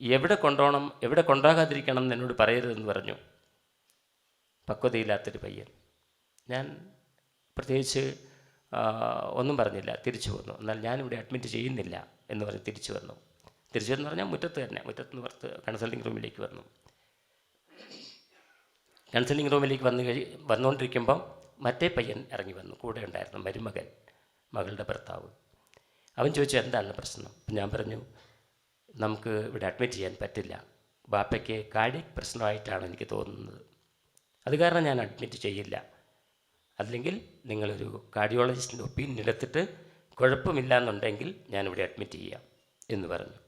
എവിടെ കൊണ്ടുപോകണം എവിടെ കൊണ്ടുപോകാതിരിക്കണം എന്ന് എന്നോട് പറയരുതെന്ന് പറഞ്ഞു. പക്വതയില്ലാത്തൊരു പയ്യൻ. ഞാൻ പ്രത്യേകിച്ച് ഒന്നും പറഞ്ഞില്ല, തിരിച്ചു വന്നു. എന്നാൽ ഞാനിവിടെ അഡ്മിറ്റ് ചെയ്യുന്നില്ല എന്ന് പറഞ്ഞ് തിരിച്ചു വന്നു. തിരിച്ചെന്ന് പറഞ്ഞാൽ മുറ്റത്തുനിന്ന് പുറത്ത് കൺസൾട്ടിങ് റൂമിലേക്ക് വന്നു. കൺസൾട്ടിങ് റൂമിലേക്ക് വന്നുകൊണ്ടിരിക്കുമ്പം മറ്റേ പയ്യൻ ഇറങ്ങി വന്നു. കൂടെ ഉണ്ടായിരുന്നു മരുമകൻ, മകളുടെ ഭർത്താവ്. അവൻ ചോദിച്ചു, എന്താണ് പ്രശ്നം? ഞാൻ പറഞ്ഞു, നമുക്ക് ഇവിടെ അഡ്മിറ്റ് ചെയ്യാൻ പറ്റില്ല, ബാപ്പയ്ക്ക് കാർഡിയക് പ്രശ്നമായിട്ടാണ് എനിക്ക് തോന്നുന്നത്, അത് കാരണം ഞാൻ അഡ്മിറ്റ് ചെയ്യില്ല. അല്ലെങ്കിൽ നിങ്ങളൊരു കാർഡിയോളജിസ്റ്റിൻ്റെ ഒപ്പീനിയൻ എടുത്തിട്ട് കുഴപ്പമില്ല എന്നുണ്ടെങ്കിൽ ഞാനിവിടെ അഡ്മിറ്റ് ചെയ്യാം എന്ന് പറഞ്ഞു.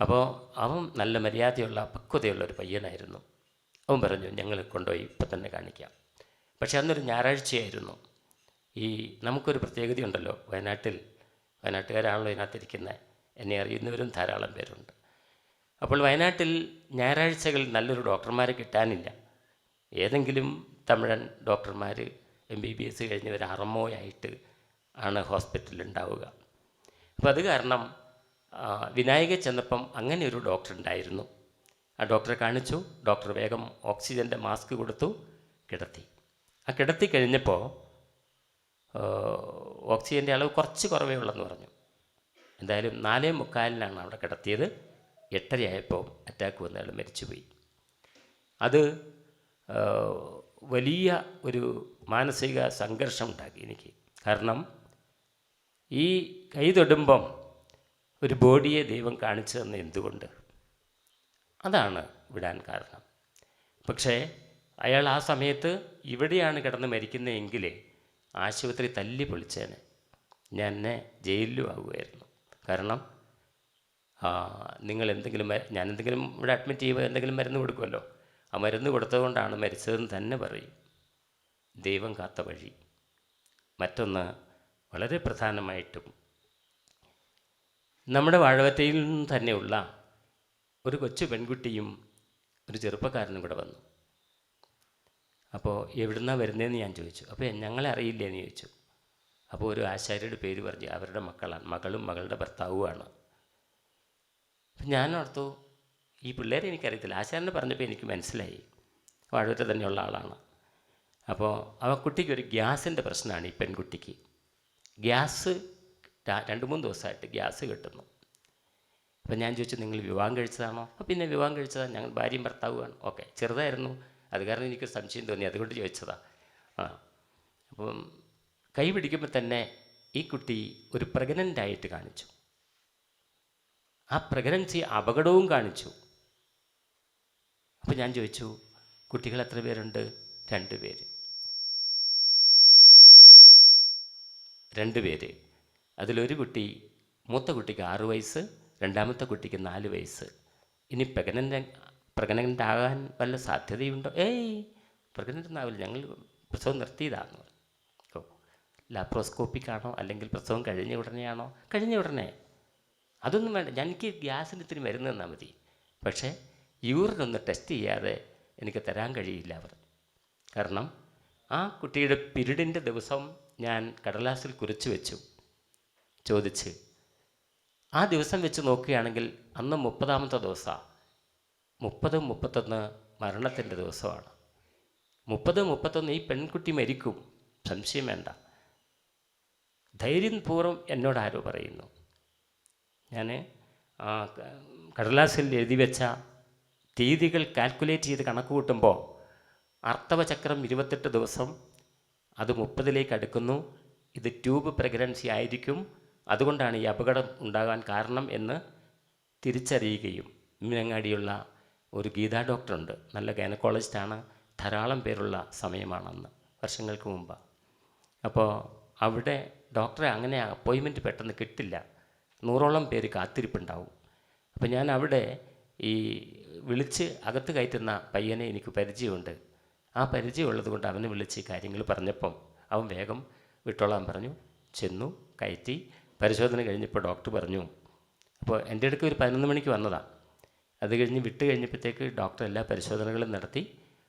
അപ്പോൾ അവൻ നല്ല മര്യാദയുള്ള പക്വതയുള്ള ഒരു പയ്യനായിരുന്നു. അവൻ പറഞ്ഞു, ഞങ്ങൾ കൊണ്ടുപോയി ഇപ്പം തന്നെ കാണിക്കാം. പക്ഷേ അന്നൊരു ഞായറാഴ്ചയായിരുന്നു. നമുക്കൊരു പ്രത്യേകതയുണ്ടല്ലോ, വയനാട്ടുകാരാണല്ലോ ഇതിനകത്തിരിക്കുന്നത്, എന്നെ അറിയുന്നവരും ധാരാളം പേരുണ്ട്. അപ്പോൾ വയനാട്ടിൽ ഞായറാഴ്ചകളിൽ നല്ലൊരു ഡോക്ടർമാരെ കിട്ടാനില്ല. ഏതെങ്കിലും തമിഴൻ ഡോക്ടർമാർ MBBS കഴിഞ്ഞവർ അറമോയായിട്ട് ആണ് ഹോസ്പിറ്റലിൽ ഉണ്ടാവുക. അപ്പോൾ അത് കാരണം വിനായക ചെന്നപ്പം അങ്ങനെ ഒരു ഡോക്ടർ ഉണ്ടായിരുന്നു. ആ ഡോക്ടറെ കാണിച്ചു. ഡോക്ടർ വേഗം ഓക്സിജൻ്റെ മാസ്ക് കൊടുത്തു, കിടത്തി. ആ കിടത്തി കഴിഞ്ഞപ്പോൾ ഓക്സിജൻ്റെ അളവ് കുറച്ച് കുറവേ ഉള്ളെന്ന് പറഞ്ഞു. എന്തായാലും 4:45 അവിടെ കിടത്തിയത്. 8:30 ആയപ്പോൾ അറ്റാക്ക് വന്ന് അയാൾ മരിച്ചുപോയി. അത് വലിയ ഒരു മാനസിക സംഘർഷം ഉണ്ടാക്കി എനിക്ക്. കാരണം ഈ കൈ തൊടുമ്പം ഒരു ബോഡിയെ ദൈവം കാണിച്ചു തന്ന എന്തുകൊണ്ട്? അതാണ് വിടാൻ കാരണം. പക്ഷേ അയാൾ ആ സമയത്ത് ഇവിടെയാണ് കിടന്ന് മരിക്കുന്നതെങ്കിൽ ആശുപത്രി തല്ലി പൊളിച്ചേനെ. ഞാൻ എന്നെ ജയിലിലും ആകുമായിരുന്നു. കാരണം നിങ്ങൾ എന്തെങ്കിലും ഞാൻ എന്തെങ്കിലും ഇവിടെ അഡ്മിറ്റ് ചെയ്യുമ്പോൾ എന്തെങ്കിലും മരുന്ന് കൊടുക്കുമല്ലോ, ആ മരുന്ന് കൊടുത്തതുകൊണ്ടാണ് മരിച്ചതെന്ന് തന്നെ പറയും. ദൈവം കാത്ത വഴി. മറ്റൊന്ന് വളരെ പ്രധാനമായിട്ടും നമ്മുടെ വാഴവറ്റയിൽ നിന്ന് തന്നെയുള്ള ഒരു കൊച്ചു പെൺകുട്ടിയും ഒരു ചെറുപ്പക്കാരനും കൂടെ വന്നു. അപ്പോൾ എവിടുന്നാണ് വരുന്നതെന്ന് ഞാൻ ചോദിച്ചു. അപ്പോൾ ഞങ്ങളെ അറിയില്ലേന്ന് ചോദിച്ചു. അപ്പോൾ ഒരു ആശാരിയുടെ പേര് പറഞ്ഞു, അവരുടെ മക്കളാണ്, മകളും മകളുടെ ഭർത്താവുമാണ്. അപ്പം ഞാൻ ഓർത്തു ഈ പിള്ളേരെ എനിക്കറിയത്തില്ല. ആശാരിനെ പറഞ്ഞപ്പോൾ എനിക്ക് മനസ്സിലായി വാഴവറ്റ തന്നെയുള്ള ആളാണ്. അപ്പോൾ ആ കുട്ടിക്കൊരു ഗ്യാസിൻ്റെ പ്രശ്നമാണ്. ഈ പെൺകുട്ടിക്ക് ഗ്യാസ് 2-3 ദിവസമായിട്ട് ഗ്യാസ് കിട്ടുന്നു. അപ്പം ഞാൻ ചോദിച്ചു, നിങ്ങൾ വിവാഹം കഴിച്ചതാണോ? അപ്പോൾ പിന്നെ വിവാഹം കഴിച്ചതാണ്, ഞങ്ങൾ ഭാര്യയും ഭർത്താവുമാണ്. ഓക്കെ, ചെറുതായിരുന്നു, അത് കാരണം എനിക്കൊരു സംശയം തോന്നി, അതുകൊണ്ട് ചോദിച്ചതാണ്. അപ്പം കൈ പിടിക്കുമ്പോൾ തന്നെ ഈ കുട്ടി ഒരു പ്രഗ്നൻ്റായിട്ട് കാണിച്ചു. ആ പ്രഗ്നൻസി അപകടവും കാണിച്ചു. അപ്പോൾ ഞാൻ ചോദിച്ചു, കുട്ടികൾ എത്ര പേരുണ്ട്? 2 പേര്. 2 പേര്. അതിലൊരു കുട്ടി, മൂത്ത കുട്ടിക്ക് 6 വയസ്സ്, രണ്ടാമത്തെ കുട്ടിക്ക് 4 വയസ്സ്. ഇനി പ്രഗ്നൻ്റ് ആകാൻ വല്ല സാധ്യതയുണ്ടോ? പ്രഗ്നൻ്റ് ഒന്നാവില്ല, ഞങ്ങൾ പ്രസവം നിർത്തിയതാണെന്ന് പറഞ്ഞു. ഓ, ലാപ്രോസ്കോപ്പിക്കാണോ അല്ലെങ്കിൽ പ്രസവം കഴിഞ്ഞ ഉടനെയാണോ? കഴിഞ്ഞ ഉടനെ. അതൊന്നും വേണ്ട, എനിക്ക് ഗ്യാസിന് ഇത്തിരി മരുന്ന് തന്നാൽ മതി, പക്ഷേ യൂറിനൊന്ന് ടെസ്റ്റ് ചെയ്യാതെ എനിക്ക് തരാൻ കഴിയില്ല അവർ. കാരണം ആ കുട്ടിയുടെ പീരീഡിൻ്റെ ദിവസം ഞാൻ കടലാസിൽ കുറിച്ച് വെച്ചു, ചോദിച്ച്. ആ ദിവസം വെച്ച് നോക്കുകയാണെങ്കിൽ അന്ന് 30ാമത്തെ ദിവസമാണ്. 30-31 മരണത്തിൻ്റെ ദിവസമാണ്. 30-31 ഈ പെൺകുട്ടി മരിക്കും, സംശയം വേണ്ട. ധൈര്യപൂർവ്വം എന്നോട് ആരോ പറയുന്നു. ഞാൻ കടലാസിൽ എഴുതി വെച്ച തീയതികൾ കാൽക്കുലേറ്റ് ചെയ്ത് കണക്ക് കൂട്ടുമ്പോൾ ആർത്തവചക്രം 28 ദിവസം, അത് 30ലേക്ക് അടുക്കുന്നു. ഇത് ട്യൂബ് പ്രഗ്നൻസി ആയിരിക്കും, അതുകൊണ്ടാണ് ഈ അപകടം ഉണ്ടാകാൻ കാരണം എന്ന് തിരിച്ചറിയുകയും, മീനങ്ങാടിയുള്ള ഒരു ഗീതാ ഡോക്ടറുണ്ട്, നല്ല ഗൈനക്കോളജിസ്റ്റാണ്, ധാരാളം പേരുള്ള സമയമാണെന്ന്, വർഷങ്ങൾക്ക് മുമ്പ്. അപ്പോൾ അവിടെ ഡോക്ടറെ അങ്ങനെ അപ്പോയിൻമെൻറ്റ് പെട്ടെന്ന് കിട്ടില്ല, 100ഓളം പേര് കാത്തിരിപ്പുണ്ടാവും. അപ്പോൾ ഞാൻ അവിടെ ഈ വിളിച്ച് അകത്ത് കയറ്റുന്ന പയ്യനെ എനിക്ക് പരിചയമുണ്ട്. ആ പരിചയമുള്ളത് കൊണ്ട് അവനെ വിളിച്ച് കാര്യങ്ങൾ പറഞ്ഞപ്പം അവൻ വേഗം വിട്ടോളാൻ പറഞ്ഞു. ചെന്നു, കയറ്റി. പരിശോധന കഴിഞ്ഞപ്പോൾ ഡോക്ടർ പറഞ്ഞു, അപ്പോൾ എൻ്റെ അടുക്ക് ഒരു 11 മണിക്ക് വന്നതാണ്. അത് കഴിഞ്ഞ് വിട്ട് കഴിഞ്ഞപ്പോഴത്തേക്ക് ഡോക്ടർ എല്ലാ പരിശോധനകളും നടത്തി,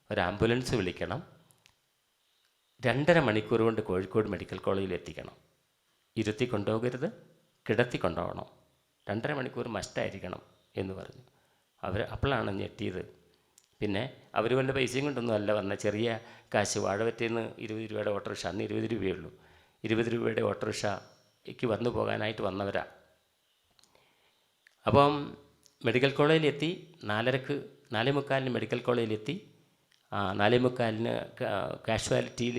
ഒരു ആംബുലൻസ് വിളിക്കണം, 2.5 മണിക്കൂർ കൊണ്ട് കോഴിക്കോട് മെഡിക്കൽ കോളേജിൽ എത്തിക്കണം. ഇരുത്തി കൊണ്ടുപോകരുത്, കിടത്തി കൊണ്ടുപോകണം, 2.5 മണിക്കൂർ മസ്റ്റായിരിക്കണം എന്ന് പറഞ്ഞു. അപ്പോഴാണ് ഞെട്ടിയത്. പിന്നെ അവർ വല്ല പൈസയും കൊണ്ടൊന്നും അല്ല വന്ന, ചെറിയ കാശ്, വാഴവറ്റയിൽ നിന്ന് 20 രൂപയുടെ ഓട്ടോറിക്ഷ, അന്ന് 20 രൂപയുള്ളൂ, 20 രൂപയുടെ ഓട്ടോറിക്ഷയ്ക്ക് വന്നു പോകാനായിട്ട് വന്നവരാ. അപ്പം മെഡിക്കൽ കോളേജിലെത്തി, 4:45 മെഡിക്കൽ കോളേജിലെത്തി. 4:45 കാഷ്വാലിറ്റിയിൽ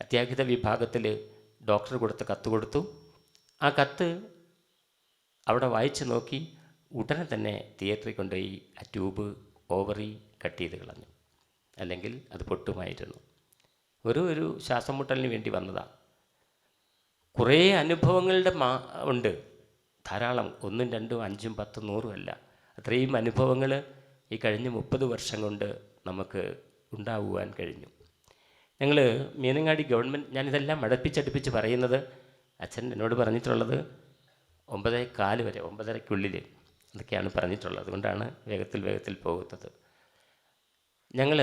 അത്യാഹിത വിഭാഗത്തിൽ ഡോക്ടർ കൊടുത്ത കത്ത് കൊടുത്തു. ആ കത്ത് അവിടെ വായിച്ച് നോക്കി. ഉടനെ തന്നെ തിയേറ്ററിൽ കൊണ്ടുപോയി ആ ട്യൂബ്, ഓവറി കട്ട് ചെയ്ത് കളഞ്ഞു, അല്ലെങ്കിൽ അത് പൊട്ടുമായിരുന്നു. ഒരു ശ്വാസം മുട്ടലിന് വേണ്ടി വന്നതാണ്. കുറേ അനുഭവങ്ങളുടെ ഉണ്ട്, ധാരാളം, 1, 2, 5, 10, 100 അല്ല. അത്രയും അനുഭവങ്ങൾ ഈ കഴിഞ്ഞ 30 വർഷം കൊണ്ട് നമുക്ക് ഉണ്ടാവുവാൻ കഴിഞ്ഞു. ഞങ്ങൾ മീനങ്ങാടി ഗവൺമെൻറ്, ഞാനിതെല്ലാം അടുപ്പിച്ചടുപ്പിച്ച് പറയുന്നത്, അച്ഛൻ എന്നോട് പറഞ്ഞിട്ടുള്ളത് 9:15 വരെ, 9:30-ക്കുള്ളിൽ അതൊക്കെയാണ് പറഞ്ഞിട്ടുള്ളത്. അതുകൊണ്ടാണ് വേഗത്തിൽ പോകുന്നത്. ഞങ്ങൾ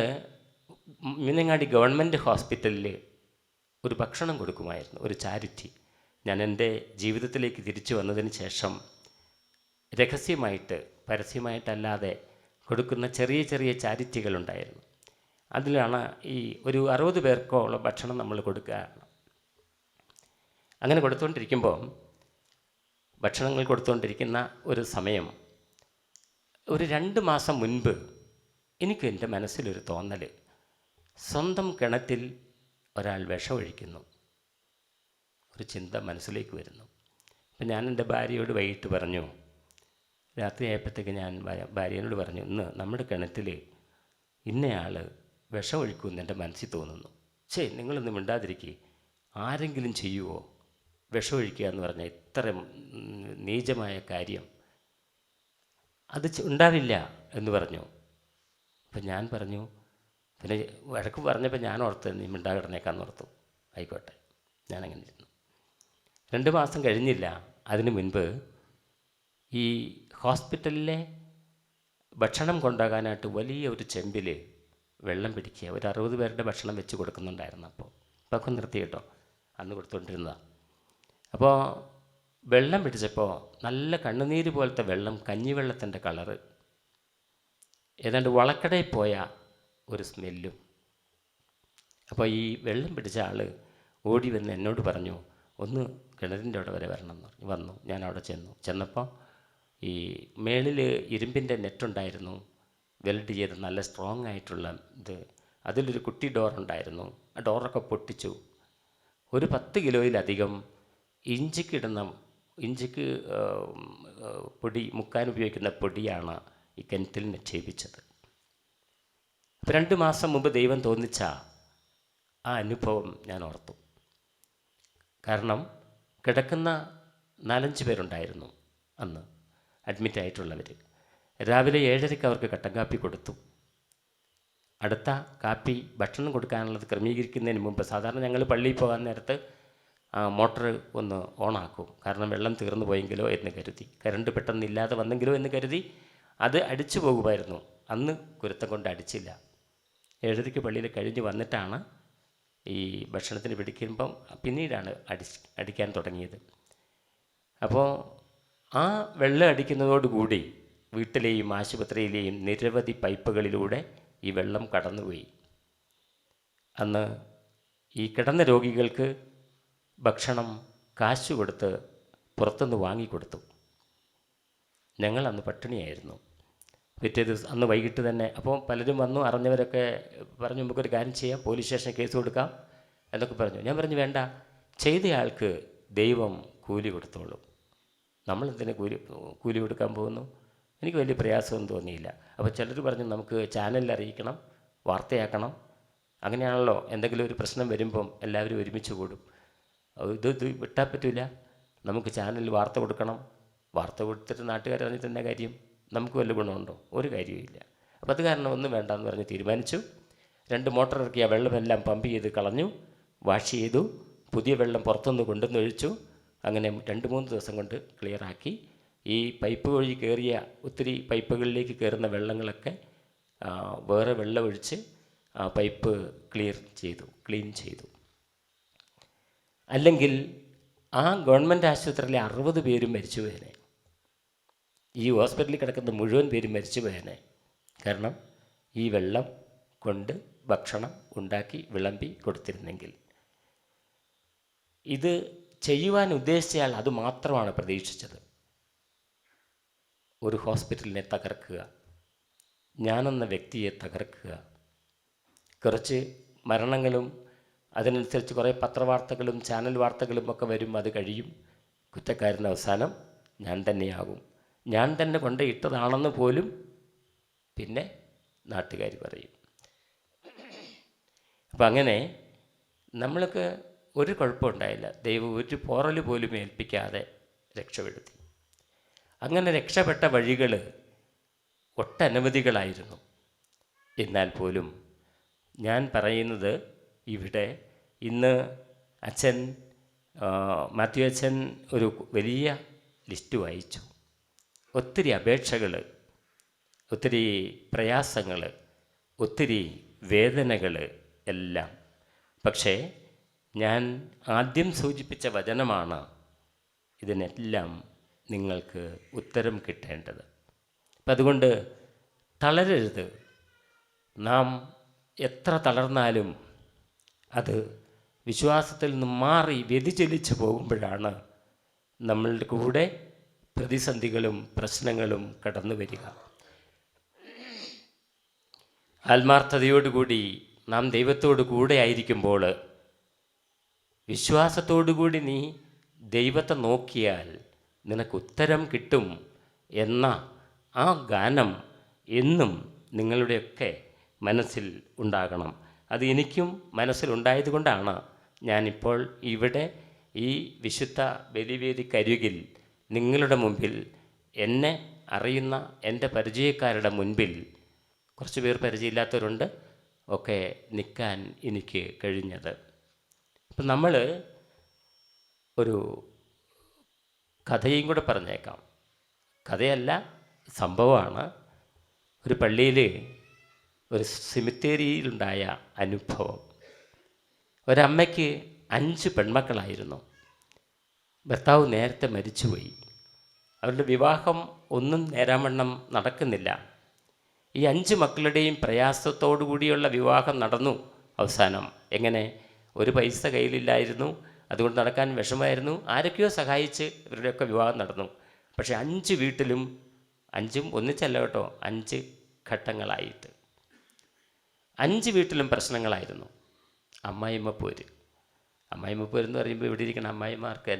മീനങ്ങാടി ഗവൺമെൻറ് ഹോസ്പിറ്റലിൽ ഒരു ഭക്ഷണം കൊടുക്കുമായിരുന്നു, ഒരു ചാരിറ്റി. ഞാൻ എൻ്റെ ജീവിതത്തിലേക്ക് തിരിച്ചു വന്നതിന് ശേഷം രഹസ്യമായിട്ട്, പരസ്യമായിട്ടല്ലാതെ കൊടുക്കുന്ന ചെറിയ ചെറിയ ചാരിറ്റികളുണ്ടായിരുന്നു. അതിലാണ് ഈ ഒരു 60 പേർക്കോളം ഭക്ഷണം നമ്മൾ കൊടുക്കുകയാണ്. അങ്ങനെ കൊടുത്തുകൊണ്ടിരിക്കുമ്പോൾ, ഭക്ഷണങ്ങൾ കൊടുത്തുകൊണ്ടിരിക്കുന്ന ഒരു സമയം, ഒരു 2 മാസം മുൻപ് എനിക്ക് എൻ്റെ മനസ്സിലൊരു തോന്നൽ, സ്വന്തം കിണറ്റിൽ ഒരാൾ വിഷമൊഴിക്കുന്നു, ഒരു ചിന്ത മനസ്സിലേക്ക് വരുന്നു. അപ്പം ഞാൻ എൻ്റെ ഭാര്യയോട് വൈകിട്ട് പറഞ്ഞു, രാത്രിയായപ്പോഴത്തേക്ക് ഞാൻ ഭാര്യയോട് പറഞ്ഞു, ഇന്ന് നമ്മുടെ കിണറ്റിൽ ഇന്നയാൾ വിഷമൊഴിക്കുമെന്ന് എൻ്റെ മനസ്സിൽ തോന്നുന്നു. നിങ്ങളൊന്നും മിണ്ടാതിരിക്കുക, ആരെങ്കിലും ചെയ്യുമോ? വിഷമൊഴിക്കുക എന്ന് പറഞ്ഞാൽ ഇത്ര നീചമായ കാര്യം അത് ഉണ്ടാവില്ല എന്ന് പറഞ്ഞു. അപ്പം ഞാൻ പറഞ്ഞു, പിന്നെ വഴക്ക് പറഞ്ഞപ്പോൾ ഞാൻ ഓർത്ത് നീ മിണ്ടാകിടന്നേക്കാന്ന് ഓർത്തു. ആയിക്കോട്ടെ, ഞാനങ്ങനെ ഇരുന്നു. 2 മാസം കഴിഞ്ഞില്ല. അതിനു മുൻപ് ഈ ഹോസ്പിറ്റലിലെ ഭക്ഷണം കൊണ്ടുപോകാനായിട്ട് വലിയ ഒരു ചെമ്പിൽ വെള്ളം പിടിക്കുക. ഒരു 60 പേരുടെ ഭക്ഷണം വെച്ച് കൊടുക്കുന്നുണ്ടായിരുന്നു. അപ്പോൾ ഒക്കെ നിർത്തി കേട്ടോ, അന്ന് കൊടുത്തുകൊണ്ടിരുന്നതാണ്. അപ്പോൾ വെള്ളം പിടിച്ചപ്പോൾ നല്ല കണ്ണുനീര് പോലത്തെ വെള്ളം, കഞ്ഞിവെള്ളത്തിൻ്റെ കളറ്, ഏതാണ്ട് വളക്കടയിൽ പോയ ഒരു സ്മെല്ലും. അപ്പോൾ ഈ വെള്ളം പിടിച്ച ആൾ ഓടി വന്ന് എന്നോട് പറഞ്ഞു, ഒന്ന് കിണറിൻ്റെ അവിടെ വരെ വരണം എന്ന് പറഞ്ഞു. വന്നു. ഞാൻ അവിടെ ചെന്നപ്പോൾ ഈ മേളിൽ ഇരുമ്പിൻ്റെ നെറ്റുണ്ടായിരുന്നു, വെൽഡ് ചെയ്ത് നല്ല സ്ട്രോങ് ആയിട്ടുള്ള ഇത്. അതിലൊരു കുട്ടി ഡോറുണ്ടായിരുന്നു. ആ ഡോറൊക്കെ പൊട്ടിച്ചു. ഒരു 10 കിലോയിലധികം ഇഞ്ചിക്ക് പൊടി മുക്കാൻ ഉപയോഗിക്കുന്ന പൊടിയാണ് ഈ കിണറ്റിൽ നിക്ഷേപിച്ചത്. അപ്പോൾ 2 മാസം മുമ്പ് ദൈവം തോന്നിച്ച ആ അനുഭവം ഞാൻ ഓർത്തു. കാരണം കിടക്കുന്ന 4-5 പേരുണ്ടായിരുന്നു അന്ന് അഡ്മിറ്റായിട്ടുള്ളവർ. രാവിലെ 7:30 അവർക്ക് കട്ടൻ കാപ്പി കൊടുത്തു. അടുത്ത കാപ്പി ഭക്ഷണം കൊടുക്കാനുള്ളത് ക്രമീകരിക്കുന്നതിന് മുമ്പ് സാധാരണ ഞങ്ങൾ പള്ളിയിൽ പോകാൻ നേരത്ത് മോട്ടർ ഒന്ന് ഓണാക്കും. കാരണം വെള്ളം തീർന്നു പോയെങ്കിലോ എന്ന് കരുതി, കറണ്ട് പെട്ടെന്ന് ഇല്ലാതെ വന്നെങ്കിലോ എന്ന് കരുതി അത് അടിച്ചു പോകുമായിരുന്നു. അന്ന് കുരുത്തം കൊണ്ട് അടിച്ചില്ല. 7:30 പള്ളിയിൽ കഴിഞ്ഞ് വന്നിട്ടാണ് ഈ ഭക്ഷണത്തിന് പിടിക്കുമ്പം പിന്നീടാണ് അടിക്കാൻ തുടങ്ങിയത്. അപ്പോൾ ആ വെള്ളം അടിക്കുന്നതോടുകൂടി വീട്ടിലെയും ആശുപത്രിയിലെയും നിരവധി പൈപ്പുകളിലൂടെ ഈ വെള്ളം കടന്നുപോയി. അന്ന് ഈ കിടന്ന രോഗികൾക്ക് ഭക്ഷണം കാശ് കൊടുത്ത് പുറത്തുനിന്ന് വാങ്ങിക്കൊടുത്തു. ഞങ്ങൾ അന്ന് പട്ടിണിയായിരുന്നു. പിറ്റേ ദിവസം അന്ന് വൈകിട്ട് തന്നെ അപ്പോൾ പലരും വന്നു. അറിഞ്ഞവരൊക്കെ പറഞ്ഞു, നമുക്കൊരു കാര്യം ചെയ്യാം, പോലീസ് സ്റ്റേഷനിൽ കേസ് കൊടുക്കാം എന്നൊക്കെ പറഞ്ഞു. ഞാൻ പറഞ്ഞു, വേണ്ട, ചെയ്തയാൾക്ക് ദൈവം കൂലി കൊടുത്തോളും, നമ്മളെന്തിനു കൂലി കൊടുക്കാൻ പോകുന്നു? എനിക്ക് വലിയ പ്രയാസമൊന്നും തോന്നിയില്ല. അപ്പോൾ ചിലർ പറഞ്ഞു, നമുക്ക് ചാനലിൽ അറിയിക്കണം, വാർത്തയാക്കണം. അങ്ങനെയാണല്ലോ, എന്തെങ്കിലും ഒരു പ്രശ്നം വരുമ്പം എല്ലാവരും ഒരുമിച്ച് കൂടും. ഇത് വിട്ടാൽ പറ്റില്ല, നമുക്ക് ചാനലിൽ വാർത്ത കൊടുക്കണം. വാർത്ത കൊടുത്തിട്ട് നാട്ടുകാരറിഞ്ഞിട്ട് തന്നെ കാര്യം, നമുക്ക് വല്ല ഗുണമുണ്ടോ? ഒരു കാര്യവുമില്ല. അപ്പോൾ അത് കാരണം ഒന്നും വേണ്ടെന്ന് പറഞ്ഞ് തീരുമാനിച്ചു. 2 മോട്ടർ ഇറക്കിയ വെള്ളമെല്ലാം പമ്പ് ചെയ്ത് കളഞ്ഞു, വാഷ് ചെയ്തു, പുതിയ വെള്ളം പുറത്തുനിന്ന് കൊണ്ടുവന്ന് ഒഴിച്ചു. അങ്ങനെ 2-3 ദിവസം കൊണ്ട് ക്ലിയറാക്കി. ഈ പൈപ്പ് വഴി കയറിയ ഒത്തിരി പൈപ്പുകളിലേക്ക് കയറുന്ന വെള്ളങ്ങളൊക്കെ വേറെ വെള്ളം ഒഴിച്ച് പൈപ്പ് ക്ലീൻ ചെയ്തു. അല്ലെങ്കിൽ ആ ഗവൺമെൻറ് ആശുപത്രിയിലെ 60 പേരും മരിച്ചു പോയേനെ. ഈ ഹോസ്പിറ്റലിൽ കിടക്കുന്ന മുഴുവൻ പേരും മരിച്ചു പോയേനെ. കാരണം ഈ വെള്ളം കൊണ്ട് ഭക്ഷണം ഉണ്ടാക്കി വിളമ്പി കൊടുത്തിരുന്നെങ്കിൽ. ഇത് ചെയ്യുവാൻ ഉദ്ദേശിച്ചയാൾ അത് മാത്രമാണ് പ്രതീക്ഷിച്ചത്, ഒരു ഹോസ്പിറ്റലിനെ തകർക്കുക, ഞാനെന്ന വ്യക്തിയെ തകർക്കുക. കുറച്ച് മരണങ്ങളും അതിനനുസരിച്ച് കുറേ പത്രവാർത്തകളും ചാനൽ വാർത്തകളും ഒക്കെ വരും. അത് കഴിയും. കുറ്റക്കാരൻ അവസാനം ഞാൻ തന്നെയാകും. ഞാൻ തന്നെ കൊണ്ടിട്ടതാണെന്ന് പോലും പിന്നെ നാട്ടുകാർ പറയും. അപ്പം അങ്ങനെ നമ്മൾക്ക് ഒരു കുഴപ്പമുണ്ടായില്ല. ദൈവം ഒരു പോറൽ പോലും ഏൽപ്പിക്കാതെ രക്ഷപ്പെടുത്തി. അങ്ങനെ രക്ഷപ്പെട്ട വഴികൾ ഒട്ടനവധികളായിരുന്നു. എന്നാൽ പോലും ഞാൻ പറയുന്നത്, ഇവിടെ ഇന്ന് മാത്യു അച്ഛൻ ഒരു വലിയ ലിസ്റ്റ് വായിച്ചു. ഒത്തിരി അപേക്ഷകൾ, ഒത്തിരി പ്രയാസങ്ങൾ, ഒത്തിരി വേദനകൾ എല്ലാം. പക്ഷേ ഞാൻ ആദ്യം സൂചിപ്പിച്ച വചനമാണ് ഇതിനെല്ലാം നിങ്ങൾക്ക് ഉത്തരം കിട്ടേണ്ടത്. അപ്പം അതുകൊണ്ട് തളരരുത്. നാം എത്ര തളർന്നാലും അത് വിശ്വാസത്തിൽ നിന്ന് മാറി വ്യതിചലിച്ച് പോകുമ്പോഴാണ് നമ്മളുടെ കൂടെ പ്രതിസന്ധികളും പ്രശ്നങ്ങളും കടന്നു വരിക. ആത്മാർത്ഥതയോടുകൂടി നാം ദൈവത്തോടു കൂടെ ആയിരിക്കുമ്പോൾ, വിശ്വാസത്തോടുകൂടി നീ ദൈവത്തെ നോക്കിയാൽ നിനക്ക് ഉത്തരം കിട്ടും എന്ന ആ ഗാനം എന്നും നിങ്ങളുടെയൊക്കെ മനസ്സിൽ ഉണ്ടാകണം. അത് എനിക്കും മനസ്സിലുണ്ടായതുകൊണ്ടാണ് ഞാനിപ്പോൾ ഇവിടെ ഈ വിശുദ്ധ ബലിവേദിക്കരികിൽ നിങ്ങളുടെ മുമ്പിൽ എന്നെ അറിയുന്ന എൻ്റെ പരിചയക്കാരുടെ മുൻപിൽ, കുറച്ച് പേർ പരിചയമില്ലാത്തവരുണ്ട്, ഒക്കെ നിൽക്കാൻ എനിക്ക് കഴിഞ്ഞത്. അപ്പം നമ്മൾ ഒരു കഥയും കൂടെ പറഞ്ഞേക്കാം. കഥയല്ല, സംഭവമാണ്. ഒരു പള്ളിയിൽ ഒരു സെമിത്തേരിയിലുണ്ടായ അനുഭവം. ഒരമ്മയ്ക്ക് 5 പെൺമക്കളായിരുന്നു. ഭർത്താവ് നേരത്തെ മരിച്ചുപോയി. അവരുടെ വിവാഹം ഒന്നും നേരാവണ്ണം നടക്കുന്നില്ല. ഈ 5 മക്കളുടെയും പ്രയാസത്തോടു കൂടിയുള്ള വിവാഹം നടന്നു. അവസാനം എങ്ങനെ? ഒരു പൈസ കയ്യിലില്ലായിരുന്നു, അതുകൊണ്ട് നടക്കാൻ വിഷമമായിരുന്നു. ആരൊക്കെയോ സഹായിച്ച് ഇവരുടെയൊക്കെ വിവാഹം നടന്നു. പക്ഷേ 5 വീട്ടിലും, 5ഉം ഒന്നിച്ചല്ല കേട്ടോ, 5 ഘട്ടങ്ങളായിട്ട് 5 വീട്ടിലും പ്രശ്നങ്ങളായിരുന്നു. അമ്മായിമ്മപ്പോര് എന്ന് പറയുമ്പോൾ ഇവിടെ ഇരിക്കുന്ന അമ്മായിമാർക്ക്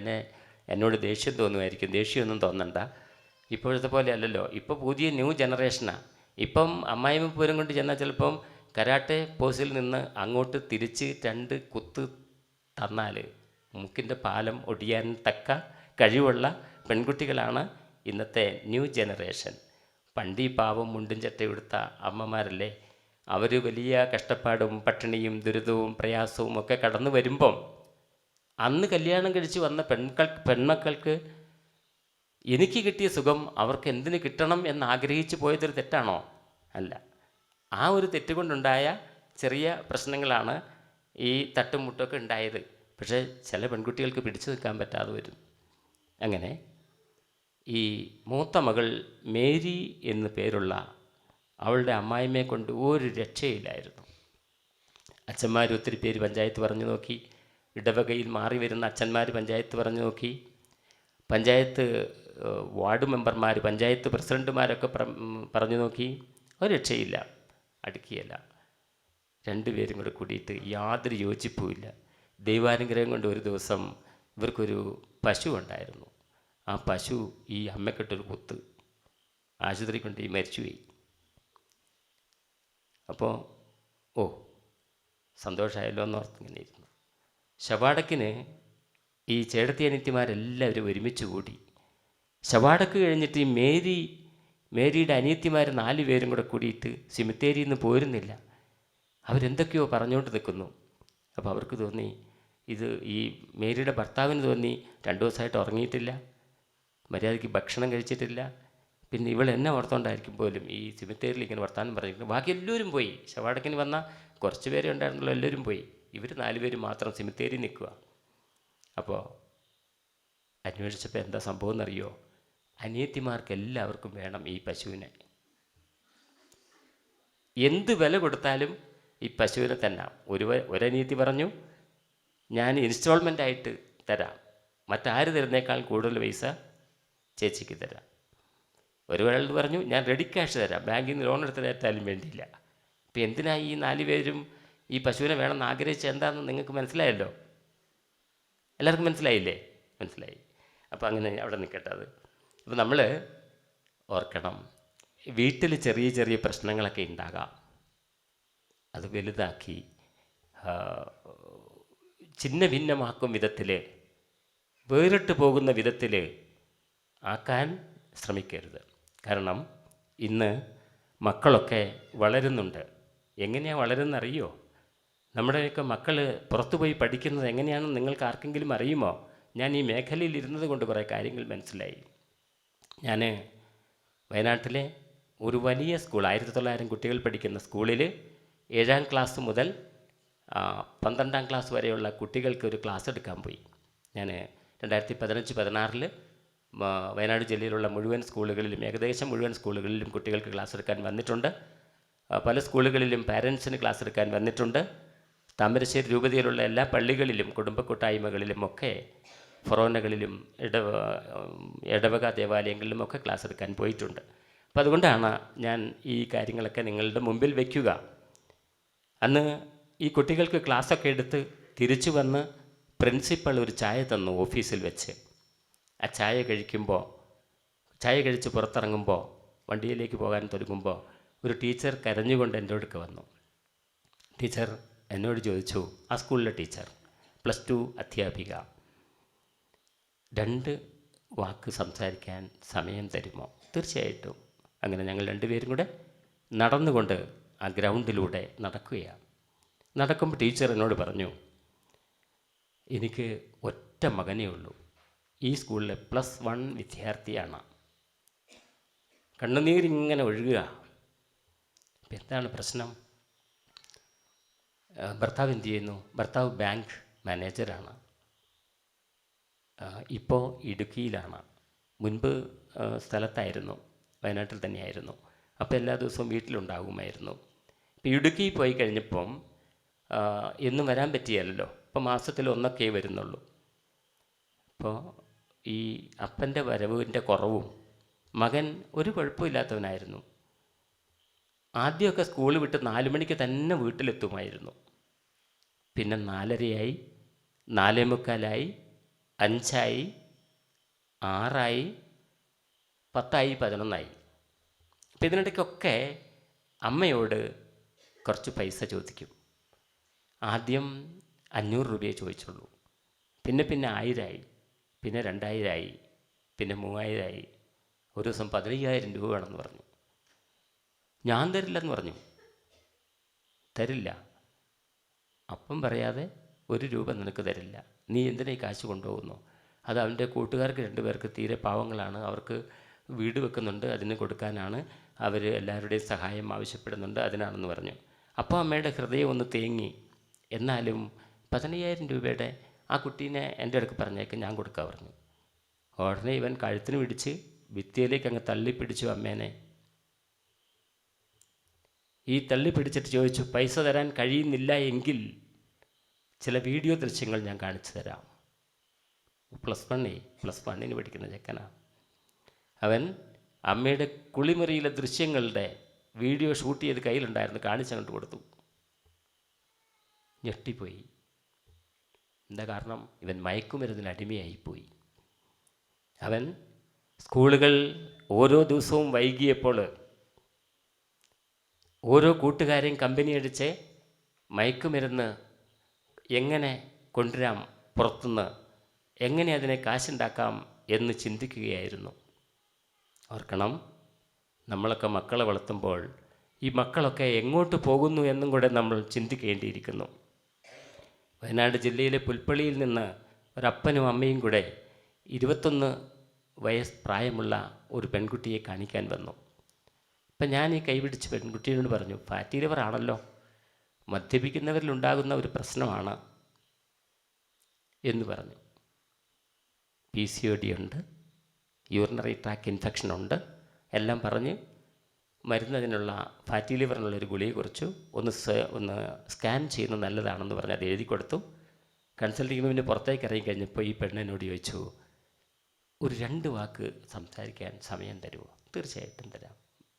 എന്നോട് ദേഷ്യം തോന്നുമായിരിക്കും. ദേഷ്യമൊന്നും തോന്നണ്ട, ഇപ്പോഴത്തെ പോലെ അല്ലല്ലോ. ഇപ്പോൾ പുതിയ ന്യൂ ജനറേഷനാണ്. ഇപ്പം അമ്മായിമ്മപ്പോരും കൊണ്ട് ചെന്നാൽ ചിലപ്പം കരാട്ടെ പോസിൽ നിന്ന് അങ്ങോട്ട് തിരിച്ച് 2 കുത്ത് തന്നാൽ മൂക്കിൻ്റെ പാലം ഒടിയാൻ തക്ക കഴിവുള്ള പെൺകുട്ടികളാണ് ഇന്നത്തെ ന്യൂ ജനറേഷൻ. പണ്ട് ഈ പാവം മുണ്ടും ചട്ടയെടുത്ത അമ്മമാരല്ലേ, അവർ വലിയ കഷ്ടപ്പാടും പട്ടിണിയും ദുരിതവും പ്രയാസവും ഒക്കെ കടന്നു വരുമ്പം അന്ന് കല്യാണം കഴിച്ച് വന്ന പെൺമക്കൾക്ക് എനിക്ക് കിട്ടിയ സുഖം അവർക്ക് എന്തിനു കിട്ടണം എന്ന് ആഗ്രഹിച്ചു പോയതൊരു തെറ്റാണോ? അല്ല. ആ ഒരു തെറ്റുകൊണ്ടുണ്ടായ ചെറിയ പ്രശ്നങ്ങളാണ് ഈ തട്ടും മുട്ടൊക്കെ ഉണ്ടായത്. പക്ഷേ ചില പെൺകുട്ടികൾക്ക് പിടിച്ചു നിൽക്കാൻ പറ്റാതെ വരും. അങ്ങനെ ഈ മൂത്ത മകൾ മേരി എന്ന് പേരുള്ള അവളുടെ അമ്മായിമ്മയെ കൊണ്ട് ഒരു രക്ഷയില്ലായിരുന്നു. അച്ഛന്മാർ ഒത്തിരി പേര് പഞ്ചായത്ത് പറഞ്ഞു നോക്കി, ഇടവകയിൽ മാറി വരുന്ന അച്ഛന്മാർ പഞ്ചായത്ത് പറഞ്ഞു നോക്കി, പഞ്ചായത്ത് വാർഡ് മെമ്പർമാർ, പഞ്ചായത്ത് പ്രസിഡൻറ്റുമാരൊക്കെ പറഞ്ഞു നോക്കി, ഒരു രക്ഷയില്ല, അടുക്കിയല്ല. 2 പേരും കൂടെ കൂടിയിട്ട് യാതൊരു യോജിപ്പുമില്ല. ദൈവാനുഗ്രഹം കൊണ്ട് ഒരു ദിവസം ഇവർക്കൊരു പശു ഉണ്ടായിരുന്നു. ആ പശു ഈ അമ്മക്കെട്ടൊരു കുത്ത് ആശുപത്രി കൊണ്ട് മരിച്ചുപോയി. അപ്പോൾ സന്തോഷമായല്ലോ എന്നോർത്ത് ഇങ്ങനെ ഇരുന്നു. ശവാടക്കിന് ഈ ചേട്ടത്തി അനിയത്തിമാരെല്ലാവരും ഒരുമിച്ച് കൂടി. ശവാടക്ക് കഴിഞ്ഞിട്ട് ഈ മേരിയുടെ അനിയത്തിമാർ 4 പേരും കൂടെ കൂടിയിട്ട് സിമിത്തേരിയിൽ നിന്ന് പോരുന്നില്ല. അവരെന്തൊക്കെയോ പറഞ്ഞുകൊണ്ട് നിൽക്കുന്നു. അപ്പോൾ അവർക്ക് തോന്നി, ഇത് ഈ മേരിയുടെ ഭർത്താവിന് തോന്നി 2 ദിവസമായിട്ട് ഉറങ്ങിയിട്ടില്ല, മര്യാദയ്ക്ക് ഭക്ഷണം കഴിച്ചിട്ടില്ല, പിന്നെ ഇവളെന്നെ ഓർത്തുകൊണ്ടായിരിക്കും പോലും ഈ സിമിത്തേരിയിൽ ഇങ്ങനെ വർത്താനം പറഞ്ഞിരിക്കുന്നു. ബാക്കി എല്ലാവരും പോയി. ശവാടക്കിന് വന്ന കുറച്ച് പേരെ ഉണ്ടായിരുന്നല്ലോ, എല്ലാവരും പോയി. ഇവർ 4 പേര് മാത്രം സിമിത്തേരി നിൽക്കുക. അപ്പോൾ അന്വേഷിച്ചപ്പോൾ എന്താ സംഭവം എന്നറിയോ? അനിയത്തിമാർക്ക് എല്ലാവർക്കും വേണം ഈ പശുവിനെ. എന്ത് വില കൊടുത്താലും ഈ പശുവിനെ തന്നെ. ഒരനിയത്തി പറഞ്ഞു, ഞാൻ ഇൻസ്റ്റാൾമെൻ്റായിട്ട് തരാം, മറ്റാര് തരുന്നേക്കാൾ കൂടുതൽ പൈസ ചേച്ചിക്ക് തരാം. ഒരാൾ പറഞ്ഞു, ഞാൻ റെഡി ക്യാഷ് തരാം, ബാങ്കിൽ നിന്ന് ലോൺ എടുത്ത് തരാത്താലും വേണ്ടിയില്ല. ഇപ്പം എന്തിനാ ഈ 4 പേരും ഈ പശുവിനെ വേണമെന്ന് ആഗ്രഹിച്ച് എന്താണെന്ന് നിങ്ങൾക്ക് മനസ്സിലായല്ലോ. എല്ലാവർക്കും മനസ്സിലായില്ലേ? മനസ്സിലായി. അപ്പോൾ അങ്ങനെ അവിടെ നിൽക്കട്ടെ. അപ്പോൾ നമ്മൾ ഓർക്കണം, വീട്ടിൽ ചെറിയ ചെറിയ പ്രശ്നങ്ങളൊക്കെ ഉണ്ടാകാം. അത് വലുതാക്കി ചിന്ന ഭിന്നമാക്കും വിധത്തിൽ, വേറിട്ട് പോകുന്ന വിധത്തിൽ ആക്കാൻ ശ്രമിക്കരുത്. കാരണം ഇന്ന് മക്കളൊക്കെ വളരുന്നുണ്ട്. എങ്ങനെയാണ് വളരുന്നറിയോ? നമ്മുടെയൊക്കെ മക്കൾ പുറത്തു പോയി പഠിക്കുന്നത് എങ്ങനെയാണെന്ന് നിങ്ങൾക്ക് ആർക്കെങ്കിലും അറിയുമോ? ഞാൻ ഈ മേഖലയിൽ ഇരുന്നത് കൊണ്ട് കുറേ കാര്യങ്ങൾ മനസ്സിലായി. ഞാൻ വയനാട്ടിലെ ഒരു വലിയ സ്കൂൾ, 1900 കുട്ടികൾ പഠിക്കുന്ന സ്കൂളിൽ 7ാം ക്ലാസ് മുതൽ 12ാം ക്ലാസ് വരെയുള്ള കുട്ടികൾക്ക് ഒരു ക്ലാസ് എടുക്കാൻ പോയി. ഞാൻ 2015-16 വയനാട് ജില്ലയിലുള്ള മുഴുവൻ സ്കൂളുകളിലും, ഏകദേശം മുഴുവൻ സ്കൂളുകളിലും കുട്ടികൾക്ക് ക്ലാസ് എടുക്കാൻ വന്നിട്ടുണ്ട്. പല സ്കൂളുകളിലും പാരൻസിന് ക്ലാസ് എടുക്കാൻ വന്നിട്ടുണ്ട്. താമരശ്ശേരി രൂപതയിലുള്ള എല്ലാ പള്ളികളിലും, കുടുംബ കൂട്ടായ്മകളിലും ഒക്കെ, ഫൊറോനകളിലും ഇടവക ദേവാലയങ്ങളിലുമൊക്കെ ക്ലാസ് എടുക്കാൻ പോയിട്ടുണ്ട്. അപ്പോൾ അതുകൊണ്ടാണ് ഞാൻ ഈ കാര്യങ്ങളൊക്കെ നിങ്ങളുടെ മുമ്പിൽ വയ്ക്കുക. അന്ന് ഈ കുട്ടികൾക്ക് ക്ലാസ്സൊക്കെ എടുത്ത് തിരിച്ചു വന്ന് പ്രിൻസിപ്പൾ ഒരു ചായ തന്നു ഓഫീസിൽ വെച്ച്. ആ ചായ കഴിച്ച് പുറത്തിറങ്ങുമ്പോൾ, വണ്ടിയിലേക്ക് പോകാൻ തുടങ്ങുമ്പോൾ ഒരു ടീച്ചർ കരഞ്ഞുകൊണ്ട് എൻ്റെ അടുക്ക് വന്നു. ടീച്ചർ എന്നോട് ചോദിച്ചു, ആ സ്കൂളിലെ ടീച്ചർ +2 അധ്യാപിക. 2 വാക്ക് സംസാരിക്കാൻ സമയം തരുമോ? തീർച്ചയായിട്ടും. അങ്ങനെ ഞങ്ങൾ രണ്ടുപേരും കൂടെ നടന്നുകൊണ്ട് ആ ഗ്രൗണ്ടിലൂടെ നടക്കുകയാണ്. നടക്കുമ്പോൾ ടീച്ചർ എന്നോട് പറഞ്ഞു, എനിക്ക് ഒറ്റ മകനേ ഉള്ളൂ, ഈ സ്കൂളിലെ +1 വിദ്യാർത്ഥിയാണ്. കണ്ണുനീരിങ്ങനെ ഒഴുകുക. അപ്പം എന്താണ് പ്രശ്നം? ഭർത്താവ് എന്ത് ചെയ്യുന്നു? ഭർത്താവ് ബാങ്ക് മാനേജറാണ്. ഇപ്പോൾ ഇടുക്കിയിലാണ്. മുൻപ് സ്ഥലത്തായിരുന്നു, വയനാട്ടിൽ തന്നെയായിരുന്നു. അപ്പോൾ എല്ലാ ദിവസവും വീട്ടിലുണ്ടാകുമായിരുന്നു. ഇപ്പോൾ ഇടുക്കി പോയി കഴിഞ്ഞപ്പം എന്നും വരാൻ പറ്റിയല്ലോ. ഇപ്പോൾ മാസത്തിൽ ഒന്നൊക്കെ വരുന്നുള്ളൂ. അപ്പോൾ ഈ അപ്പൻ്റെ വരവിൻ്റെ കുറവും, മകൻ ഒരു കുഴപ്പമില്ലാത്തവനായിരുന്നു. ആദ്യമൊക്കെ സ്കൂൾ വിട്ട് 4 മണിക്ക് തന്നെ വീട്ടിലെത്തുമായിരുന്നു. പിന്നെ 4:30 4:45 5 6 10 11. അപ്പം ഇതിനിടയ്ക്കൊക്കെ അമ്മയോട് കുറച്ച് പൈസ ചോദിക്കും. ആദ്യം 500 രൂപയെ ചോദിച്ചുള്ളൂ. പിന്നെ 1000, പിന്നെ 2000, പിന്നെ 3000. ഒരു ദിവസം 15,000 രൂപ വേണമെന്ന് പറഞ്ഞു. ഞാൻ തരില്ലെന്ന് പറഞ്ഞു. തരില്ല. അപ്പം പറയാതെ 1 രൂപ നിനക്ക് തരില്ല. നീ എന്തിനാ ഈ കാശ് കൊണ്ടുപോകുന്നു? അത് അവൻ്റെ കൂട്ടുകാർക്ക് 2 പേർക്ക് തീരെ പാവങ്ങളാണ്, അവർക്ക് വീട് വെക്കുന്നുണ്ട്, അതിന് കൊടുക്കാനാണ്, അവർ എല്ലാവരുടെയും സഹായം ആവശ്യപ്പെടുന്നുണ്ട്, അതിനാണെന്ന് പറഞ്ഞു. അപ്പോൾ അമ്മയുടെ ഹൃദയം ഒന്ന് തേങ്ങി. എന്നാലും 15,000 രൂപയുടെ ആ കുട്ടീനെ എൻ്റെ അടുക്ക് പറഞ്ഞേക്ക്, ഞാൻ കൊടുക്കാൻ പറഞ്ഞു. ഉടനെ ഇവൻ കഴുത്തിന് പിടിച്ച് ഭിത്തിയിലേക്ക് അങ്ങ് തള്ളിപ്പിടിച്ചു അമ്മേനെ. ഈ തള്ളി പിടിച്ചിട്ട് ചോദിച്ചു, പൈസ തരാൻ കഴിയുന്നില്ല എങ്കിൽ ചില വീഡിയോ ദൃശ്യങ്ങൾ ഞാൻ കാണിച്ചു തരാം. +1 പഠിക്കുന്ന ചെക്കനാണ് അവൻ. അമ്മയുടെ കുളിമുറിയിലെ ദൃശ്യങ്ങളുടെ വീഡിയോ ഷൂട്ട് ചെയ്ത് കയ്യിലുണ്ടായിരുന്നു, കാണിച്ചങ്ങോട്ട് കൊടുത്തു. ഞെട്ടിപ്പോയി. എന്താ കാരണം? ഇവൻ മയക്കുമരുന്നിന് അടിമയായിപ്പോയി. അവൻ സ്കൂളുകൾ ഓരോ ദിവസവും വൈകിയപ്പോൾ ഓരോ കൂട്ടുകാരെയും കമ്പനി അടിച്ച് മയക്കുമരുന്ന് എങ്ങനെ കൊണ്ടുവരാം പുറത്തുനിന്ന്, എങ്ങനെ അതിനെ കാശുണ്ടാക്കാം എന്ന് ചിന്തിക്കുകയായിരുന്നു. ഓർക്കണം, നമ്മളൊക്കെ മക്കളെ വളർത്തുമ്പോൾ ഈ മക്കളൊക്കെ എങ്ങോട്ട് പോകുന്നു എന്നും കൂടെ നമ്മൾ ചിന്തിക്കേണ്ടിയിരിക്കുന്നു. വയനാട് ജില്ലയിലെ പുൽപ്പള്ളിയിൽ നിന്ന് ഒരപ്പനും അമ്മയും കൂടെ 21 വയസ്സ് പ്രായമുള്ള ഒരു പെൺകുട്ടിയെ കാണിക്കാൻ വന്നു. അപ്പം ഞാൻ ഈ കൈപിടിച്ച് പെൺകുട്ടിയോട് പറഞ്ഞു, ഫാറ്റി ലിവർ ആണല്ലോ, മദ്യപിക്കുന്നവരിലുണ്ടാകുന്ന ഒരു പ്രശ്നമാണ് എന്ന് പറഞ്ഞു. PCOD ഉണ്ട്, യൂറിനറി ട്രാക്ട് ഇൻഫെക്ഷൻ ഉണ്ട്, എല്ലാം പറഞ്ഞ് മരുന്നതിനുള്ള ഫാറ്റി ലിവറിനുള്ളൊരു ഗുളിക കുറിച്ചു. ഒന്ന് സ്കാൻ ചെയ്യുന്നത് നല്ലതാണെന്ന് പറഞ്ഞ് അത് എഴുതി കൊടുത്തു. കൺസൾട്ടിങ്ങിന് പുറത്തേക്ക് ഇറങ്ങി കഴിഞ്ഞപ്പോൾ ഈ പെണ്ണിനോട് ചോദിച്ചു, ഒരു 2 വാക്ക് സംസാരിക്കാൻ സമയം തരുമോ? തീർച്ചയായിട്ടും തരാം,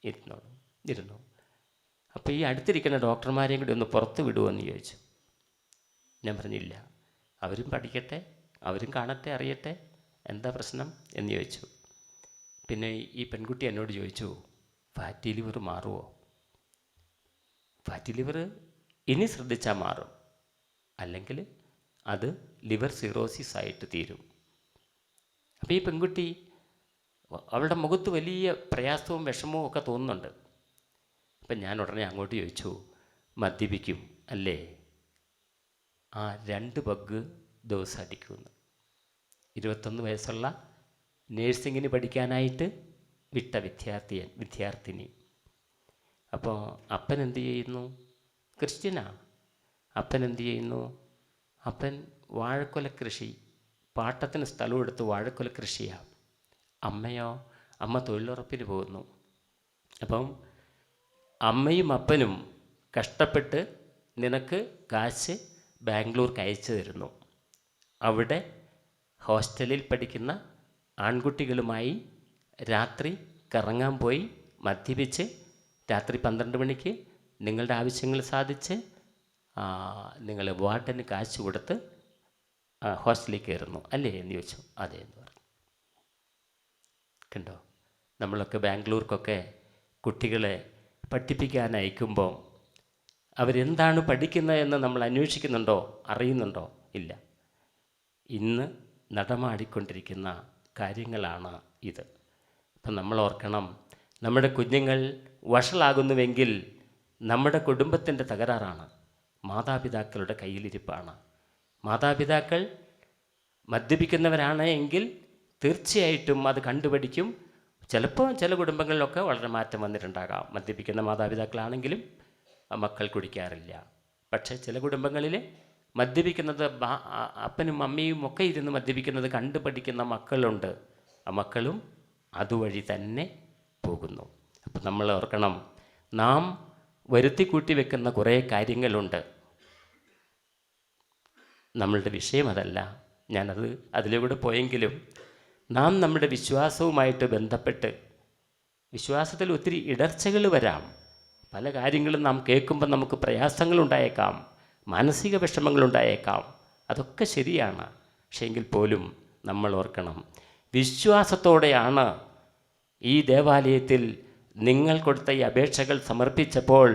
ഇരുന്നു. അപ്പോൾ ഈ അടുത്തിരിക്കുന്ന ഡോക്ടർമാരെയും കൂടി ഒന്ന് പുറത്ത് വിടുമോ എന്ന് ചോദിച്ചു. ഞാൻ പറഞ്ഞില്ല, അവരും പഠിക്കട്ടെ, അവരും കാണട്ടെ, അറിയട്ടെ, എന്താ പ്രശ്നം എന്ന് ചോദിച്ചു. പിന്നെ ഈ പെൺകുട്ടി എന്നോട് ചോദിച്ചു, ഫാറ്റി ലിവർ മാറുമോ? ഫാറ്റി ലിവർ ഇനി ശ്രദ്ധിച്ചാൽ മാറും, അല്ലെങ്കിൽ അത് ലിവർ സിറോസിസ് ആയിട്ട് തീരും. അപ്പോൾ ഈ പെൺകുട്ടി, അവളുടെ മുഖത്ത് വലിയ പ്രയാസവും വിഷമവും ഒക്കെ തോന്നുന്നുണ്ട്. അപ്പം ഞാൻ ഉടനെ അങ്ങോട്ട് ചോദിച്ചു, മദ്യപിക്കും അല്ലേ? ആ 2 പെഗ് ദിവസം അടിക്കുമെന്ന്. 21 വയസ്സുള്ള നേഴ്സിങ്ങിന് പഠിക്കാനായിട്ട് വിട്ട വിദ്യാർത്ഥിനി. അപ്പോൾ അപ്പൻ എന്ത് ചെയ്യുന്നു? ക്രിസ്ത്യനാ. അപ്പൻ എന്ത് ചെയ്യുന്നു? അപ്പൻ വാഴക്കൊല കൃഷി, പാട്ടത്തിന് സ്ഥലമെടുത്ത് വാഴക്കൊല കൃഷിയാണ്. അമ്മയോ? അമ്മ തൊഴിലുറപ്പിന് പോകുന്നു. അപ്പം അമ്മയും അപ്പനും കഷ്ടപ്പെട്ട് നിനക്ക് കാശ് ബാംഗ്ലൂർക്ക് അയച്ചു തരുന്നു. അവിടെ ഹോസ്റ്റലിൽ പഠിക്കുന്ന ആൺകുട്ടികളുമായി രാത്രി കറങ്ങാൻ പോയി മദ്യപിച്ച് രാത്രി 12 മണിക്ക് നിങ്ങളുടെ ആവശ്യങ്ങൾ സാധിച്ച് നിങ്ങൾ വാർഡന് കാശ് കൊടുത്ത് ഹോസ്റ്റലിൽ കയറുന്നു അല്ലേ എന്ന് ചോദിച്ചു. അതെ എന്ന് പറഞ്ഞു. കണ്ടോ, നമ്മളൊക്കെ ബാംഗ്ലൂർക്കൊക്കെ കുട്ടികളെ പഠിപ്പിക്കാൻ അയക്കുമ്പോൾ അവരെന്താണ് പഠിക്കുന്നത് എന്ന് നമ്മൾ അന്വേഷിക്കുന്നുണ്ടോ, അറിയുന്നുണ്ടോ? ഇല്ല. ഇന്ന് നടമാടിക്കൊണ്ടിരിക്കുന്ന കാര്യങ്ങളാണ് ഇത്. അപ്പം നമ്മൾ ഓർക്കണം, നമ്മുടെ കുഞ്ഞുങ്ങൾ വഷളാകുന്നുവെങ്കിൽ നമ്മുടെ കുടുംബത്തിൻ്റെ തകരാറാണ്, മാതാപിതാക്കളുടെ കയ്യിലിരിപ്പാണ്. മാതാപിതാക്കൾ മദ്യപിക്കുന്നവരാണ് എങ്കിൽ തീർച്ചയായിട്ടും അത് കണ്ടുപിടിക്കും. ചിലപ്പോൾ ചില കുടുംബങ്ങളിലൊക്കെ വളരെ മാറ്റം വന്നിട്ടുണ്ടാകാം. മദ്യപിക്കുന്ന മാതാപിതാക്കളാണെങ്കിലും മക്കൾ കുടിക്കാറില്ല. പക്ഷേ ചില കുടുംബങ്ങളിൽ മദ്യപിക്കുന്നത് അപ്പനും അമ്മയും ഒക്കെ ഇരുന്ന് മദ്യപിക്കുന്നത് കണ്ടുപഠിക്കുന്ന മക്കളുണ്ട്. ആ മക്കളും അതുവഴി തന്നെ പോകുന്നു. അപ്പം നമ്മൾ ഓർക്കണം, നാം വരുത്തിക്കൂട്ടി വെക്കുന്ന കുറേ കാര്യങ്ങളുണ്ട്. നമ്മളുടെ വിഷയം അതല്ല, അതിലൂടെ പോയെങ്കിലും നാം നമ്മുടെ വിശ്വാസവുമായിട്ട് ബന്ധപ്പെട്ട്, വിശ്വാസത്തിൽ ഒത്തിരി ഇടർച്ചകൾ വരാം. പല കാര്യങ്ങളും നാം കേൾക്കുമ്പോൾ നമുക്ക് പ്രയാസങ്ങളുണ്ടായേക്കാം, മാനസിക വിഷമങ്ങളുണ്ടായേക്കാം. അതൊക്കെ ശരിയാണ്. പക്ഷേ എങ്കിൽ പോലും നമ്മൾ ഓർക്കണം, വിശ്വാസത്തോടെയാണ് ഈ ദേവാലയത്തിൽ നിങ്ങൾ കൊടുത്ത ഈ അപേക്ഷകൾ സമർപ്പിച്ചപ്പോൾ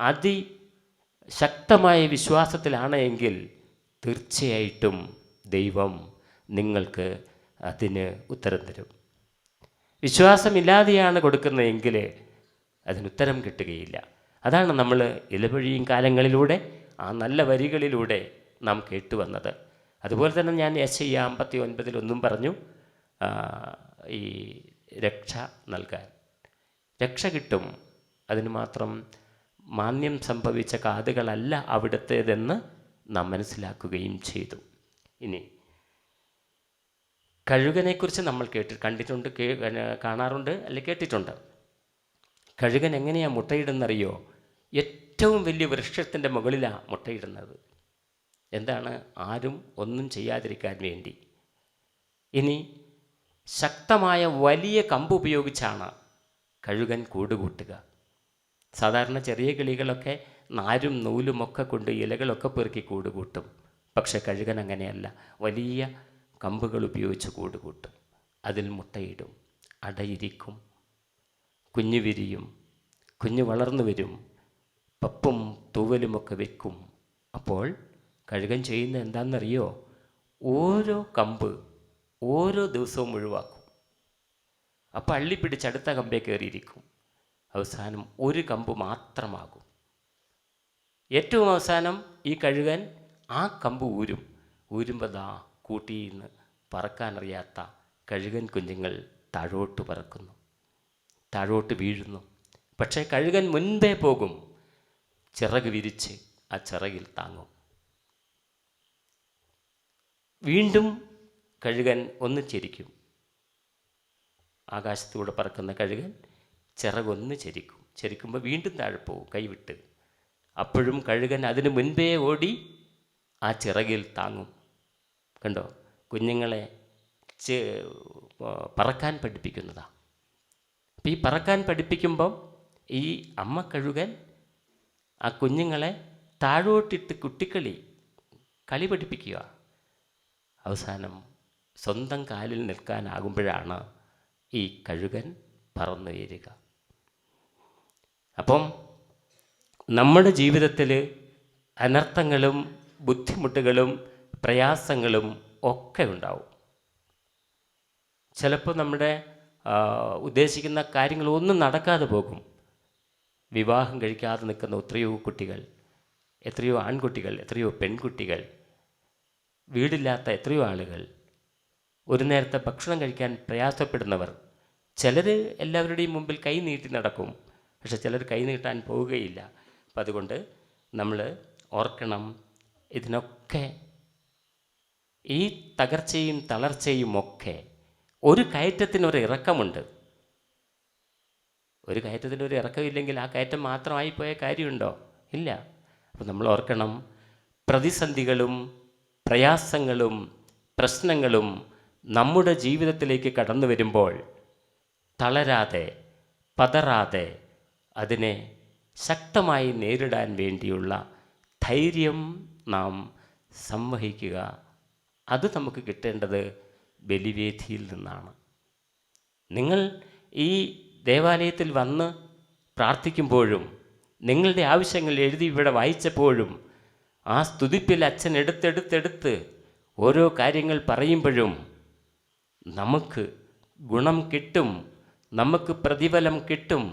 അതിശക്തമായ വിശ്വാസത്തിലാണ് എങ്കിൽ തീർച്ചയായിട്ടും ദൈവം നിങ്ങൾക്ക് അതിന് ഉത്തരം തരും. വിശ്വാസമില്ലാതെയാണ് കൊടുക്കുന്നതെങ്കിൽ അതിനുത്തരം കിട്ടുകയില്ല. അതാണ് നമ്മൾ ഇലവഴിയും കാലങ്ങളിലൂടെ ആ നല്ല വരികളിലൂടെ നാം കേട്ടുവന്നത്. അതുപോലെ തന്നെ ഞാൻ യെശയ്യാ 59:1 പറഞ്ഞു, ഈ രക്ഷ നൽകാൻ, രക്ഷ കിട്ടും. അതിന് മാത്രം മാന്യം സംഭവിച്ച കാതുകളല്ല അവിടുത്തേതെന്ന് നാം മനസ്സിലാക്കുകയും ചെയ്തു. ഇനി കഴുകനെക്കുറിച്ച് നമ്മൾ കണ്ടിട്ടുണ്ട്, കാണാറുണ്ട്, അല്ലെങ്കിൽ കേട്ടിട്ടുണ്ട്. കഴുകൻ എങ്ങനെയാണ് മുട്ടയിടുന്നറിയോ? ഏറ്റവും വലിയ വൃക്ഷത്തിൻ്റെ മുകളിലാണ് മുട്ടയിടുന്നത്. എന്താണ്? ആരും ഒന്നും ചെയ്യാതിരിക്കാൻ വേണ്ടി. ഇനി ശക്തമായ വലിയ കമ്പ് ഉപയോഗിച്ചാണ് കഴുകൻ കൂടുകൂട്ടുക. സാധാരണ ചെറിയ കിളികളൊക്കെ നാരും നൂലുമൊക്കെ കൊണ്ട് ഇലകളൊക്കെ പെറുക്കി കൂടുകൂട്ടും. പക്ഷെ കഴുകൻ അങ്ങനെയല്ല, വലിയ കമ്പുകൾ ഉപയോഗിച്ച് കൂടുകൂട്ടും. അതിൽ മുട്ടയിടും, അടയിരിക്കും, കുഞ്ഞു വിരിയും, കുഞ്ഞ് വളർന്നു വരും, പപ്പും തൂവലുമൊക്കെ വെക്കും. അപ്പോൾ കഴുകൻ ചെയ്യുന്ന എന്താണെന്നറിയോ? ഓരോ കമ്പ് ഓരോ ദിവസവും ഒഴിവാക്കും. അപ്പോൾ അള്ളി പിടിച്ച് അടുത്ത കമ്പേ കയറിയിരിക്കും. അവസാനം ഒരു കമ്പ് മാത്രമാകും. ഏറ്റവും അവസാനം ഈ കഴുകൻ ആ കമ്പ് ഊരുമ്പോൾ കൂട്ടിയിൽ നിന്ന് പറക്കാനറിയാത്ത കഴുകൻ കുഞ്ഞുങ്ങൾ താഴോട്ട് പറക്കുന്നു, താഴോട്ട് വീഴുന്നു. പക്ഷേ കഴുകൻ മുൻപേ പോകും, ചിറക് വിരിച്ച് ആ ചിറകിൽ താങ്ങും. വീണ്ടും കഴുകൻ ഒന്ന് ചെരിക്കും. ആകാശത്തൂടെ പറക്കുന്ന കഴുകൻ ചിറകൊന്ന് ചെരിക്കുമ്പോൾ വീണ്ടും താഴെ പോകും കൈവിട്ട്. അപ്പോഴും കഴുകൻ അതിന് മുൻപേ ഓടി ആ ചിറകിൽ താങ്ങും. കണ്ടോ? കുഞ്ഞുങ്ങളെ പറക്കാൻ പഠിപ്പിക്കുന്നതാണ്. അപ്പം ഈ പറക്കാൻ പഠിപ്പിക്കുമ്പം ഈ അമ്മ കഴുകൻ ആ കുഞ്ഞുങ്ങളെ താഴോട്ടിട്ട് കളി പഠിപ്പിക്കുക. അവസാനം സ്വന്തം കാലിൽ നിൽക്കാനാകുമ്പോഴാണ് ഈ കഴുകൻ പറന്നുയരുക. അപ്പം നമ്മുടെ ജീവിതത്തിൽ അനർത്ഥങ്ങളും ബുദ്ധിമുട്ടുകളും പ്രയാസങ്ങളും ഒക്കെ ഉണ്ടാവും. ചിലപ്പോൾ നമ്മുടെ ഉദ്ദേശിക്കുന്ന കാര്യങ്ങളൊന്നും നടക്കാതെ പോകും. വിവാഹം കഴിക്കാതെ നിൽക്കുന്ന എത്രയോ കുട്ടികൾ, എത്രയോ ആൺകുട്ടികൾ, എത്രയോ പെൺകുട്ടികൾ, വീടില്ലാത്ത എത്രയോ ആളുകൾ, ഒരു നേരത്തെ ഭക്ഷണം കഴിക്കാൻ പ്രയാസപ്പെടുന്നവർ. ചിലർ എല്ലാവരുടെയും മുമ്പിൽ കൈ നീട്ടി നടക്കും, പക്ഷെ ചിലർ കൈ നീട്ടാൻ പോവുകയില്ല. അപ്പം അതുകൊണ്ട് നമ്മൾ ഓർക്കണം, ഇതിനൊക്കെ ഈ തകർച്ചയും തളർച്ചയും ഒക്കെ ഒരു കയറ്റത്തിനൊരു ഇറക്കമുണ്ട്. ഒരു കയറ്റത്തിനൊരു ഇറക്കമില്ലെങ്കിൽ ആ കയറ്റം മാത്രമായി പോയ കാര്യമുണ്ടോ? ഇല്ല. അപ്പം നമ്മൾ ഓർക്കണം, പ്രതിസന്ധികളും പ്രയാസങ്ങളും പ്രശ്നങ്ങളും നമ്മുടെ ജീവിതത്തിലേക്ക് കടന്നു വരുമ്പോൾ തളരാതെ പതറാതെ അതിനെ ശക്തമായി നേരിടാൻ വേണ്ടിയുള്ള ധൈര്യം നാം സംവഹിക്കുക. അത് നമുക്ക് കിട്ടേണ്ടത് ബലിവേദിയിൽ നിന്നാണ്. നിങ്ങൾ ഈ ദേവാലയത്തിൽ വന്ന് പ്രാർത്ഥിക്കുമ്പോഴും നിങ്ങളുടെ ആവശ്യങ്ങൾ എഴുതി ഇവിടെ വായിച്ചപ്പോഴും ആ സ്തുതിപ്പിൽ അച്ഛൻ എടുത്തെടുത്ത് ഓരോ കാര്യങ്ങൾ പറയുമ്പോഴും നമുക്ക് ഗുണം കിട്ടും, നമുക്ക് പ്രതിഫലം കിട്ടും,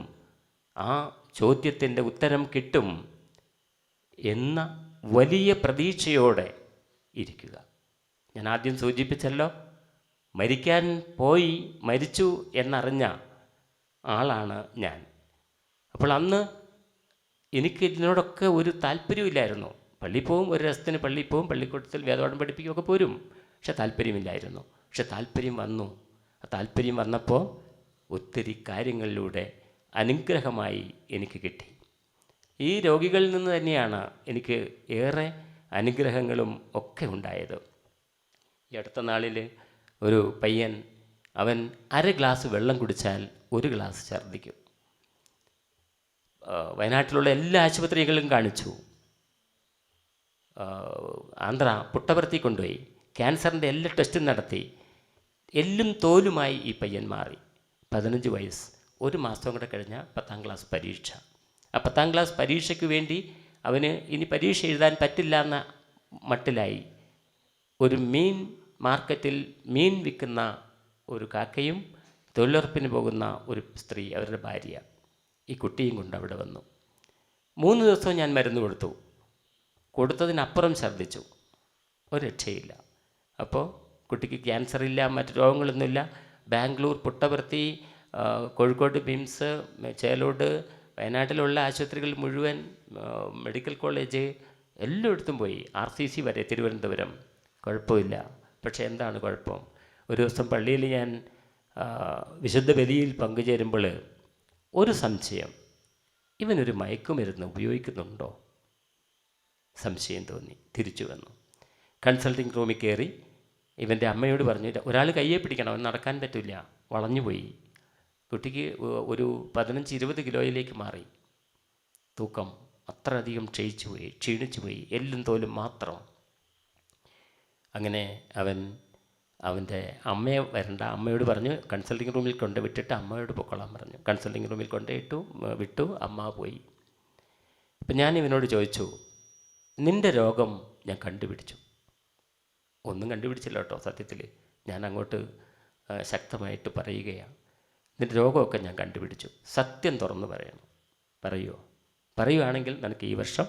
ആ ചോദ്യത്തിൻ്റെ ഉത്തരം കിട്ടും എന്ന വലിയ പ്രതീക്ഷയോടെ ഇരിക്കുക. ഞാൻ ആദ്യം സൂചിപ്പിച്ചല്ലോ, മരിക്കാൻ പോയി മരിച്ചു എന്നറിഞ്ഞ ആളാണ് ഞാൻ. അപ്പോൾ അന്ന് എനിക്ക് ഇതിനോടൊക്കെ ഒരു താല്പര്യമില്ലായിരുന്നു. പള്ളിയിൽ പോവും, ഒരു രസത്തിന് പള്ളിയിൽ പോവും, പള്ളിക്കൂട്ടത്തിൽ വേദപാഠം പഠിപ്പിക്കുകയൊക്കെ പോരും. പക്ഷെ താല്പര്യമില്ലായിരുന്നു. പക്ഷെ താല്പര്യം വന്നു. ആ താല്പര്യം വന്നപ്പോൾ ഒത്തിരി കാര്യങ്ങളിലൂടെ അനുഗ്രഹമായി എനിക്ക് കിട്ടി. ഈ രോഗികളിൽ നിന്ന് തന്നെയാണ് എനിക്ക് ഏറെ അനുഗ്രഹങ്ങളും ഒക്കെ ഉണ്ടായത്. ഈ അടുത്ത നാളിൽ ഒരു പയ്യൻ, അവൻ 1/2 ഗ്ലാസ് വെള്ളം കുടിച്ചാൽ 1 ഗ്ലാസ് ഛർദ്ദിക്കും. വയനാട്ടിലുള്ള എല്ലാ ആശുപത്രികളിലും കാണിച്ചു. ആന്ധ്ര പുട്ടപർത്തി കൊണ്ടുപോയി ക്യാൻസറിൻ്റെ എല്ലാ ടെസ്റ്റും നടത്തി. എല്ലും തോലുമായി ഈ പയ്യൻ മാറി. 15 വയസ്സ്. 1 മാസം കൂടെ കഴിഞ്ഞാൽ 10ാം ക്ലാസ് പരീക്ഷ. ആ 10ാം ക്ലാസ് പരീക്ഷയ്ക്ക് വേണ്ടി അവന് ഇനി പരീക്ഷ എഴുതാൻ പറ്റില്ല എന്ന മട്ടിലായി. ഒരു മീൻ മാർക്കറ്റിൽ മീൻ വിൽക്കുന്ന ഒരു കാക്കയും തൊഴിലുറപ്പിന് പോകുന്ന ഒരു സ്ത്രീ, അവരുടെ ഭാര്യ, ഈ കുട്ടിയും കൊണ്ട് അവിടെ വന്നു. 3 ദിവസവും ഞാൻ മരുന്ന് കൊടുത്തതിനപ്പുറം ഛർദ്ദിച്ചു. ഒരു രക്ഷയില്ല. അപ്പോൾ കുട്ടിക്ക് ക്യാൻസർ ഇല്ല, മറ്റു രോഗങ്ങളൊന്നുമില്ല. ബാംഗ്ലൂർ പുട്ടപർത്തി, കോഴിക്കോട് ബിംസ്, ചേലോട്, വയനാട്ടിലുള്ള ആശുപത്രികൾ മുഴുവൻ, മെഡിക്കൽ കോളേജ് എല്ലായിടത്തും പോയി. RCC വരെ തിരുവനന്തപുരം. കുഴപ്പമില്ല. പക്ഷേ എന്താണ് കുഴപ്പം? ഒരു ദിവസം പള്ളിയിൽ ഞാൻ വിശുദ്ധ ബലിയിൽ പങ്കുചേരുമ്പോൾ ഒരു സംശയം, ഇവനൊരു മയക്കുമരുന്ന് ഉപയോഗിക്കുന്നുണ്ടോ? സംശയം തോന്നി. തിരിച്ചു വന്നു. കൺസൾട്ടിങ് റൂമിൽ കയറി ഇവൻ്റെ അമ്മയോട് പറഞ്ഞു, ഒരാൾ കയ്യെ പിടിക്കണം, അവൻ നടക്കാൻ പറ്റില്ല, വളഞ്ഞുപോയി. കുട്ടിക്ക് ഒരു 15-20 കിലോയിലേക്ക് മാറി തൂക്കം. അത്രയധികം ക്ഷീണിച്ചു പോയി, എല്ലും തോലും മാത്രം. അങ്ങനെ അവൻ്റെ അമ്മയെ വരണ്ട, അമ്മയോട് പറഞ്ഞു കൺസൾട്ടിങ് റൂമിൽ കൊണ്ട് വിട്ടിട്ട് അമ്മയോട് പൊക്കോളാൻ പറഞ്ഞു. കൺസൾട്ടിങ് റൂമിൽ വിട്ടു. അമ്മ പോയി. അപ്പം ഞാൻ ഇവനോട് ചോദിച്ചു, നിൻ്റെ രോഗം ഞാൻ കണ്ടുപിടിച്ചു. ഒന്നും കണ്ടുപിടിച്ചില്ല കേട്ടോ, സത്യത്തിൽ ഞാൻ അങ്ങോട്ട് ശക്തമായിട്ട് പറയുകയാണ്. നിൻ്റെ രോഗമൊക്കെ ഞാൻ കണ്ടുപിടിച്ചു, സത്യം തുറന്ന് പറയണം. പറയുകയാണെങ്കിൽ നിനക്ക് ഈ വർഷം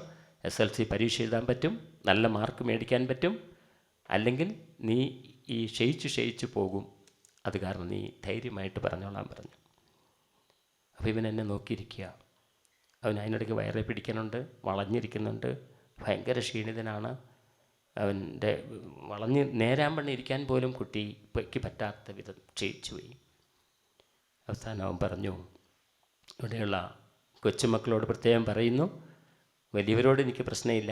SLC പരീക്ഷ എഴുതാൻ പറ്റും, നല്ല മാർക്ക് മേടിക്കാൻ പറ്റും. അല്ലെങ്കിൽ നീ ഈ ക്ഷയിച്ചു പോകും. അത് കാരണം നീ ധൈര്യമായിട്ട് പറഞ്ഞോളാൻ പറഞ്ഞു. അപ്പോൾ ഇവൻ എന്നെ നോക്കിയിരിക്കുക. അവൻ അതിനിടയ്ക്ക് വയറെ പിടിക്കുന്നുണ്ട്, വളഞ്ഞിരിക്കുന്നുണ്ട്, ഭയങ്കര ക്ഷീണിതനാണ്. അവൻ്റെ വളഞ്ഞ് നേരാൻ ഇരിക്കാൻ പോലും കുട്ടിക്ക് പറ്റാത്ത വിധം ക്ഷയിച്ചു പോയി. അവസാനം അവൻ പറഞ്ഞു, ഇവിടെയുള്ള കൊച്ചുമക്കളോട് പ്രത്യേകം പറയുന്നു, വലിയവരോട് എനിക്ക് പ്രശ്നമില്ല,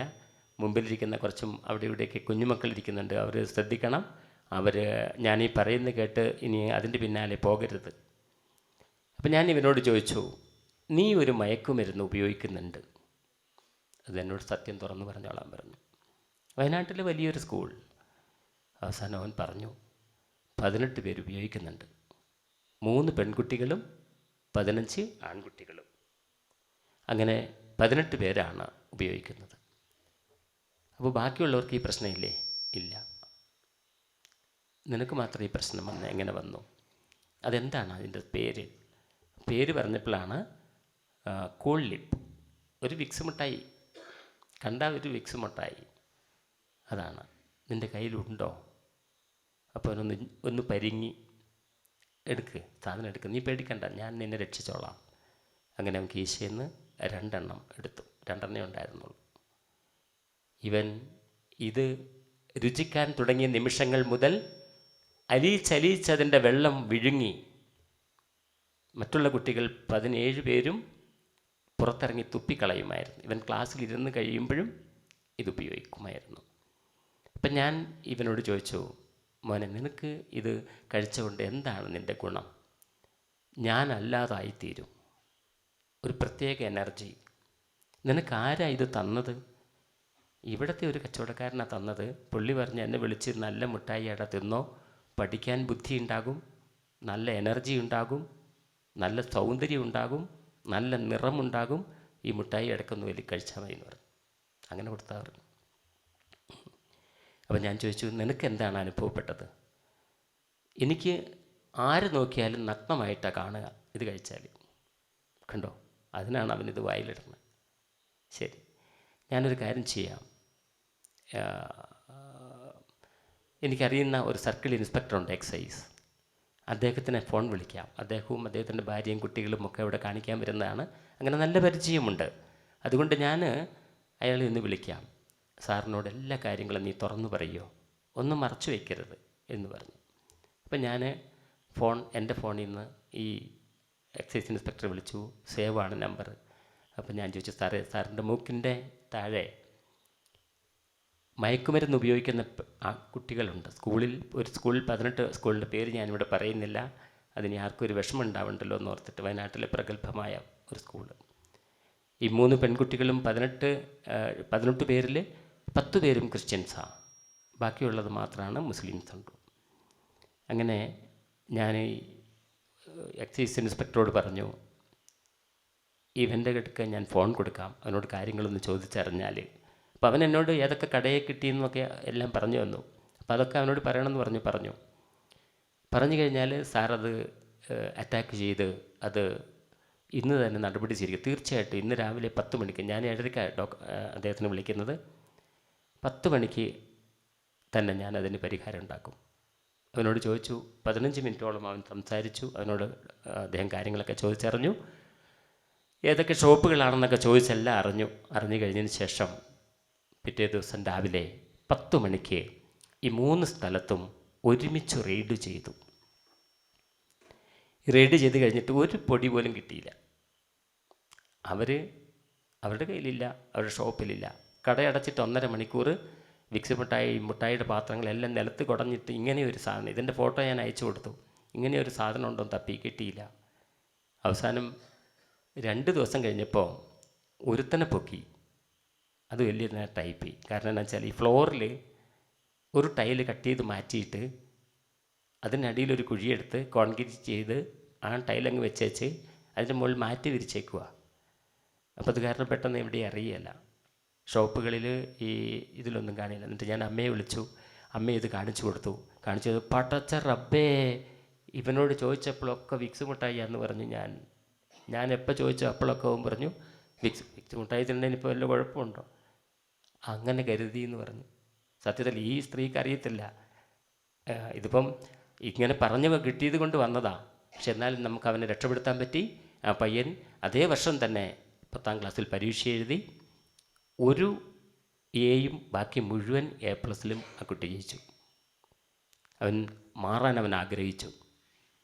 മുമ്പിലിരിക്കുന്ന കുറച്ചും അവിടെ ഇവിടെയൊക്കെ കുഞ്ഞുമക്കളിരിക്കുന്നുണ്ട്, അവർ ശ്രദ്ധിക്കണം. ഞാനീ പറയുന്നത് കേട്ട് ഇനി അതിൻ്റെ പിന്നാലെ പോകരുത്. അപ്പം ഞാൻ ഇവനോട് ചോദിച്ചു, നീ ഒരു മയക്കുമരുന്ന് ഉപയോഗിക്കുന്നുണ്ട്, അതെന്നോട് സത്യം തുറന്ന് പറഞ്ഞോളാൻ പറഞ്ഞു. വയനാട്ടിലെ വലിയൊരു സ്കൂൾ. അവസാനം അവൻ പറഞ്ഞു, 18 പേര് ഉപയോഗിക്കുന്നുണ്ട്, 3 പെൺകുട്ടികളും 15 ആൺകുട്ടികളും. അങ്ങനെ 18 പേരാണ് ഉപയോഗിക്കുന്നത്. അപ്പോൾ ബാക്കിയുള്ളവർക്ക് ഈ പ്രശ്നമില്ലേ? ഇല്ല. നിനക്ക് മാത്രം ഈ പ്രശ്നം എങ്ങനെ വന്നു? അതെന്താണ് അതിൻ്റെ പേര് പറഞ്ഞപ്പോഴാണ് കൂൾ ലിപ്പ്, ഒരു വിക്സ് മിഠായി, കണ്ട ഒരു വിക്സ് മിഠായി, അതാണ്. നിൻ്റെ കയ്യിലുണ്ടോ? അപ്പോൾ ഒന്ന് പരിങ്ങി സാധനം എടുക്ക്, നീ പേടിക്കണ്ട, ഞാൻ നിന്നെ രക്ഷിച്ചോളാം. അങ്ങനെ അവൻ കീശയിൽ നിന്ന് 2 എണ്ണം എടുത്തു. 2 എണ്ണേ ഉണ്ടായിരുന്നുള്ളൂ. ഇവൻ ഇത് രുചിക്കാൻ തുടങ്ങിയ നിമിഷങ്ങൾ മുതൽ അലിയിച്ചതിൻ്റെ വെള്ളം വിഴുങ്ങി. മറ്റുള്ള കുട്ടികൾ 17 പേരും പുറത്തിറങ്ങി തുപ്പിക്കളയുമായിരുന്നു. ഇവൻ ക്ലാസ്സിൽ ഇരുന്ന് കഴിയുമ്പോഴും ഇതുപയോഗിക്കുമായിരുന്നു. അപ്പം ഞാൻ ഇവനോട് ചോദിച്ചു, മോനെ, നിനക്ക് ഇത് കഴിച്ചുകൊണ്ട് എന്താണ് നിൻ്റെ ഗുണം? ഞാനല്ലാതായിത്തീരും, ഒരു പ്രത്യേക എനർജി. നിനക്കാരാ ഇത് തന്നത്? ഇവിടുത്തെ ഒരു കച്ചവടക്കാരനാണ് തന്നത്. പുള്ളി പറഞ്ഞ് എന്നെ വിളിച്ച് നല്ല മിഠായി അട തിന്നോ, പഠിക്കാൻ ബുദ്ധി ഉണ്ടാകും, നല്ല എനർജി ഉണ്ടാകും, നല്ല സൗന്ദര്യം ഉണ്ടാകും, നല്ല നിറമുണ്ടാകും, ഈ മിഠായി ഇടയ്ക്കൊന്ന് വലിയ കഴിച്ചാൽ മതി എന്ന് പറഞ്ഞു. അങ്ങനെ കൊടുത്താൽ പറഞ്ഞു. അപ്പോൾ ഞാൻ ചോദിച്ചു, നിനക്ക് എന്താണ് അനുഭവപ്പെട്ടത്? എനിക്ക് ആര് നോക്കിയാലും നഗ്നമായിട്ടാണ് കാണുക ഇത് കഴിച്ചാൽ. കണ്ടോ, അതിനാണ് അവനിത് വായിലിടുന്നത്. ശരി, ഞാനൊരു കാര്യം ചെയ്യാം. എനിക്കറിയുന്ന ഒരു സർക്കിൾ ഇൻസ്പെക്ടറുണ്ട് എക്സൈസ്, അദ്ദേഹത്തിനെ ഫോൺ വിളിക്കാം. അദ്ദേഹവും അദ്ദേഹത്തിൻ്റെ ഭാര്യയും കുട്ടികളും ഒക്കെ ഇവിടെ കാണിക്കാൻ വരുന്നതാണ്. അങ്ങനെ നല്ല പരിചയമുണ്ട്. അതുകൊണ്ട് ഞാൻ അയാളെ ഒന്ന് വിളിക്കാം. സാറിനോട് എല്ലാ കാര്യങ്ങളും നീ തുറന്നു പറയുമോ, ഒന്നും മറച്ചു വയ്ക്കരുത് എന്ന് പറഞ്ഞു. അപ്പം ഞാൻ എൻ്റെ ഫോണിൽ നിന്ന് ഈ എക്സൈസ് ഇൻസ്പെക്ടറെ വിളിച്ചു. സേവാണ് നമ്പർ. അപ്പം ഞാൻ ചോദിച്ചു, സാറിൻ്റെ മൂക്കിൻ്റെ താഴെ മയക്കുമരുന്ന് ഉപയോഗിക്കുന്ന കുട്ടികളുണ്ട് സ്കൂളിൽ. ഒരു സ്കൂളിൽ 18 സ്കൂളിൻ്റെ പേര് ഞാനിവിടെ പറയുന്നില്ല, അതിന് ആർക്കും ഒരു വിഷമം ഉണ്ടാവണ്ടല്ലോ എന്ന് ഓർത്തിട്ട്. വയനാട്ടിലെ പ്രഗത്ഭമായ ഒരു സ്കൂൾ. ഈ 3 പെൺകുട്ടികളും 18 പേരിൽ 10 പേരും ക്രിസ്ത്യൻസാണ്, ബാക്കിയുള്ളത് മാത്രമാണ് മുസ്ലിംസ് ഉണ്ട്. അങ്ങനെ ഞാൻ ഈ എക്സൈസ് ഇൻസ്പെക്ടറോട് പറഞ്ഞു, ഇവൻ്റെ അടുക്ക് ഞാൻ ഫോൺ കൊടുക്കാം, അവനോട് കാര്യങ്ങളൊന്ന് ചോദിച്ചറിഞ്ഞാൽ. അപ്പോൾ അവൻ എന്നോട് ഏതൊക്കെ കടയെ കിട്ടിയെന്നൊക്കെ എല്ലാം പറഞ്ഞു തന്നു. അപ്പോൾ അതൊക്കെ അവനോട് പറയണമെന്ന് പറഞ്ഞു കഴിഞ്ഞാൽ സാറത് അറ്റാക്ക് ചെയ്ത് അത് ഇന്ന് തന്നെ നടപടി സ്വീകരിക്കും. തീർച്ചയായിട്ടും ഇന്ന് രാവിലെ 10 മണിക്ക്, ഞാൻ 7:30 അദ്ദേഹത്തിന് വിളിക്കുന്നത്, 10 മണിക്ക് തന്നെ ഞാനതിന് പരിഹാരം ഉണ്ടാക്കും. അവനോട് ചോദിച്ചു. 15 മിനിറ്റോളം അവൻ സംസാരിച്ചു. അവനോട് അദ്ദേഹം കാര്യങ്ങളൊക്കെ ചോദിച്ചറിഞ്ഞു. ഏതൊക്കെ ഷോപ്പുകളാണെന്നൊക്കെ ചോദിച്ചെല്ലാം അറിഞ്ഞു കഴിഞ്ഞതിന് ശേഷം പിറ്റേ ദിവസം രാവിലെ 10 മണിക്ക് ഈ 3 സ്ഥലത്തും ഒരുമിച്ച് റെയ്ഡ് ചെയ്തു. റെയ്ഡ് ചെയ്ത് കഴിഞ്ഞിട്ട് ഒരു പൊടി പോലും കിട്ടിയില്ല. അവരുടെ കയ്യിലില്ല, അവരുടെ ഷോപ്പിലില്ല. കടയടച്ചിട്ട് 1.5 മണിക്കൂർ വിക്സ് മുട്ടായിയുടെ പാത്രങ്ങളെല്ലാം നിലത്ത് കുടഞ്ഞിട്ട് ഇങ്ങനെയൊരു സാധനം, ഇതിൻ്റെ ഫോട്ടോ ഞാൻ അയച്ചു കൊടുത്തു, ഇങ്ങനെയൊരു സാധനം ഉണ്ടോ തപ്പി കിട്ടിയില്ല. അവസാനം 2 ദിവസം കഴിഞ്ഞപ്പോൾ ഒരുത്തനെ പൊക്കി. അത് വലിയ ടൈപ്പ്. കാരണം എന്താ വെച്ചാൽ ഈ ഫ്ലോറിൽ ഒരു ടൈല് കട്ട് ചെയ്ത് മാറ്റിയിട്ട് അതിനടിയിലൊരു കുഴിയെടുത്ത് കോൺക്രീറ്റ് ചെയ്ത് ആ ടൈലങ്ങ് വെച്ചേച്ച് അതിൻ്റെ മുകളിൽ മാറ്റി വിരിച്ചേക്കുക. അപ്പോൾ അത് കാരണം പെട്ടെന്ന് എവിടെയും അറിയില്ല. ഷോപ്പുകളിൽ ഈ ഇതിലൊന്നും കാണില്ല. എന്നിട്ട് ഞാൻ അമ്മയെ വിളിച്ചു. അമ്മ ഇത് കാണിച്ചു കൊടുത്തു. കാണിച്ചത് പടച്ച റബ്ബേ, ഇവനോട് ചോദിച്ചപ്പോഴൊക്കെ വിക്സ് മുട്ടായി എന്ന് പറഞ്ഞു. ഞാൻ എപ്പോൾ ചോദിച്ചു അപ്പോഴൊക്കെ അവൻ പറഞ്ഞു വിക്സ് മുട്ടായി തിന്നതിന് ഇപ്പോൾ വല്ല കുഴപ്പമുണ്ടോ, അങ്ങനെ കരുതി എന്ന് പറഞ്ഞു. സത്യത്തിൽ ഈ സ്ത്രീക്ക് അറിയത്തില്ല, ഇതിപ്പം ഇങ്ങനെ പറഞ്ഞു കിട്ടിയത് കൊണ്ട് വന്നതാണ്. പക്ഷെ എന്നാലും നമുക്ക് അവനെ രക്ഷപ്പെടുത്താൻ പറ്റി. ആ പയ്യൻ അതേ വർഷം തന്നെ 10ാം ക്ലാസ്സിൽ പരീക്ഷ എഴുതി. ഒരു എയും ബാക്കി മുഴുവൻ A+ലും ആ കുട്ടി ജയിച്ചു. അവൻ മാറാൻ അവൻ ആഗ്രഹിച്ചു.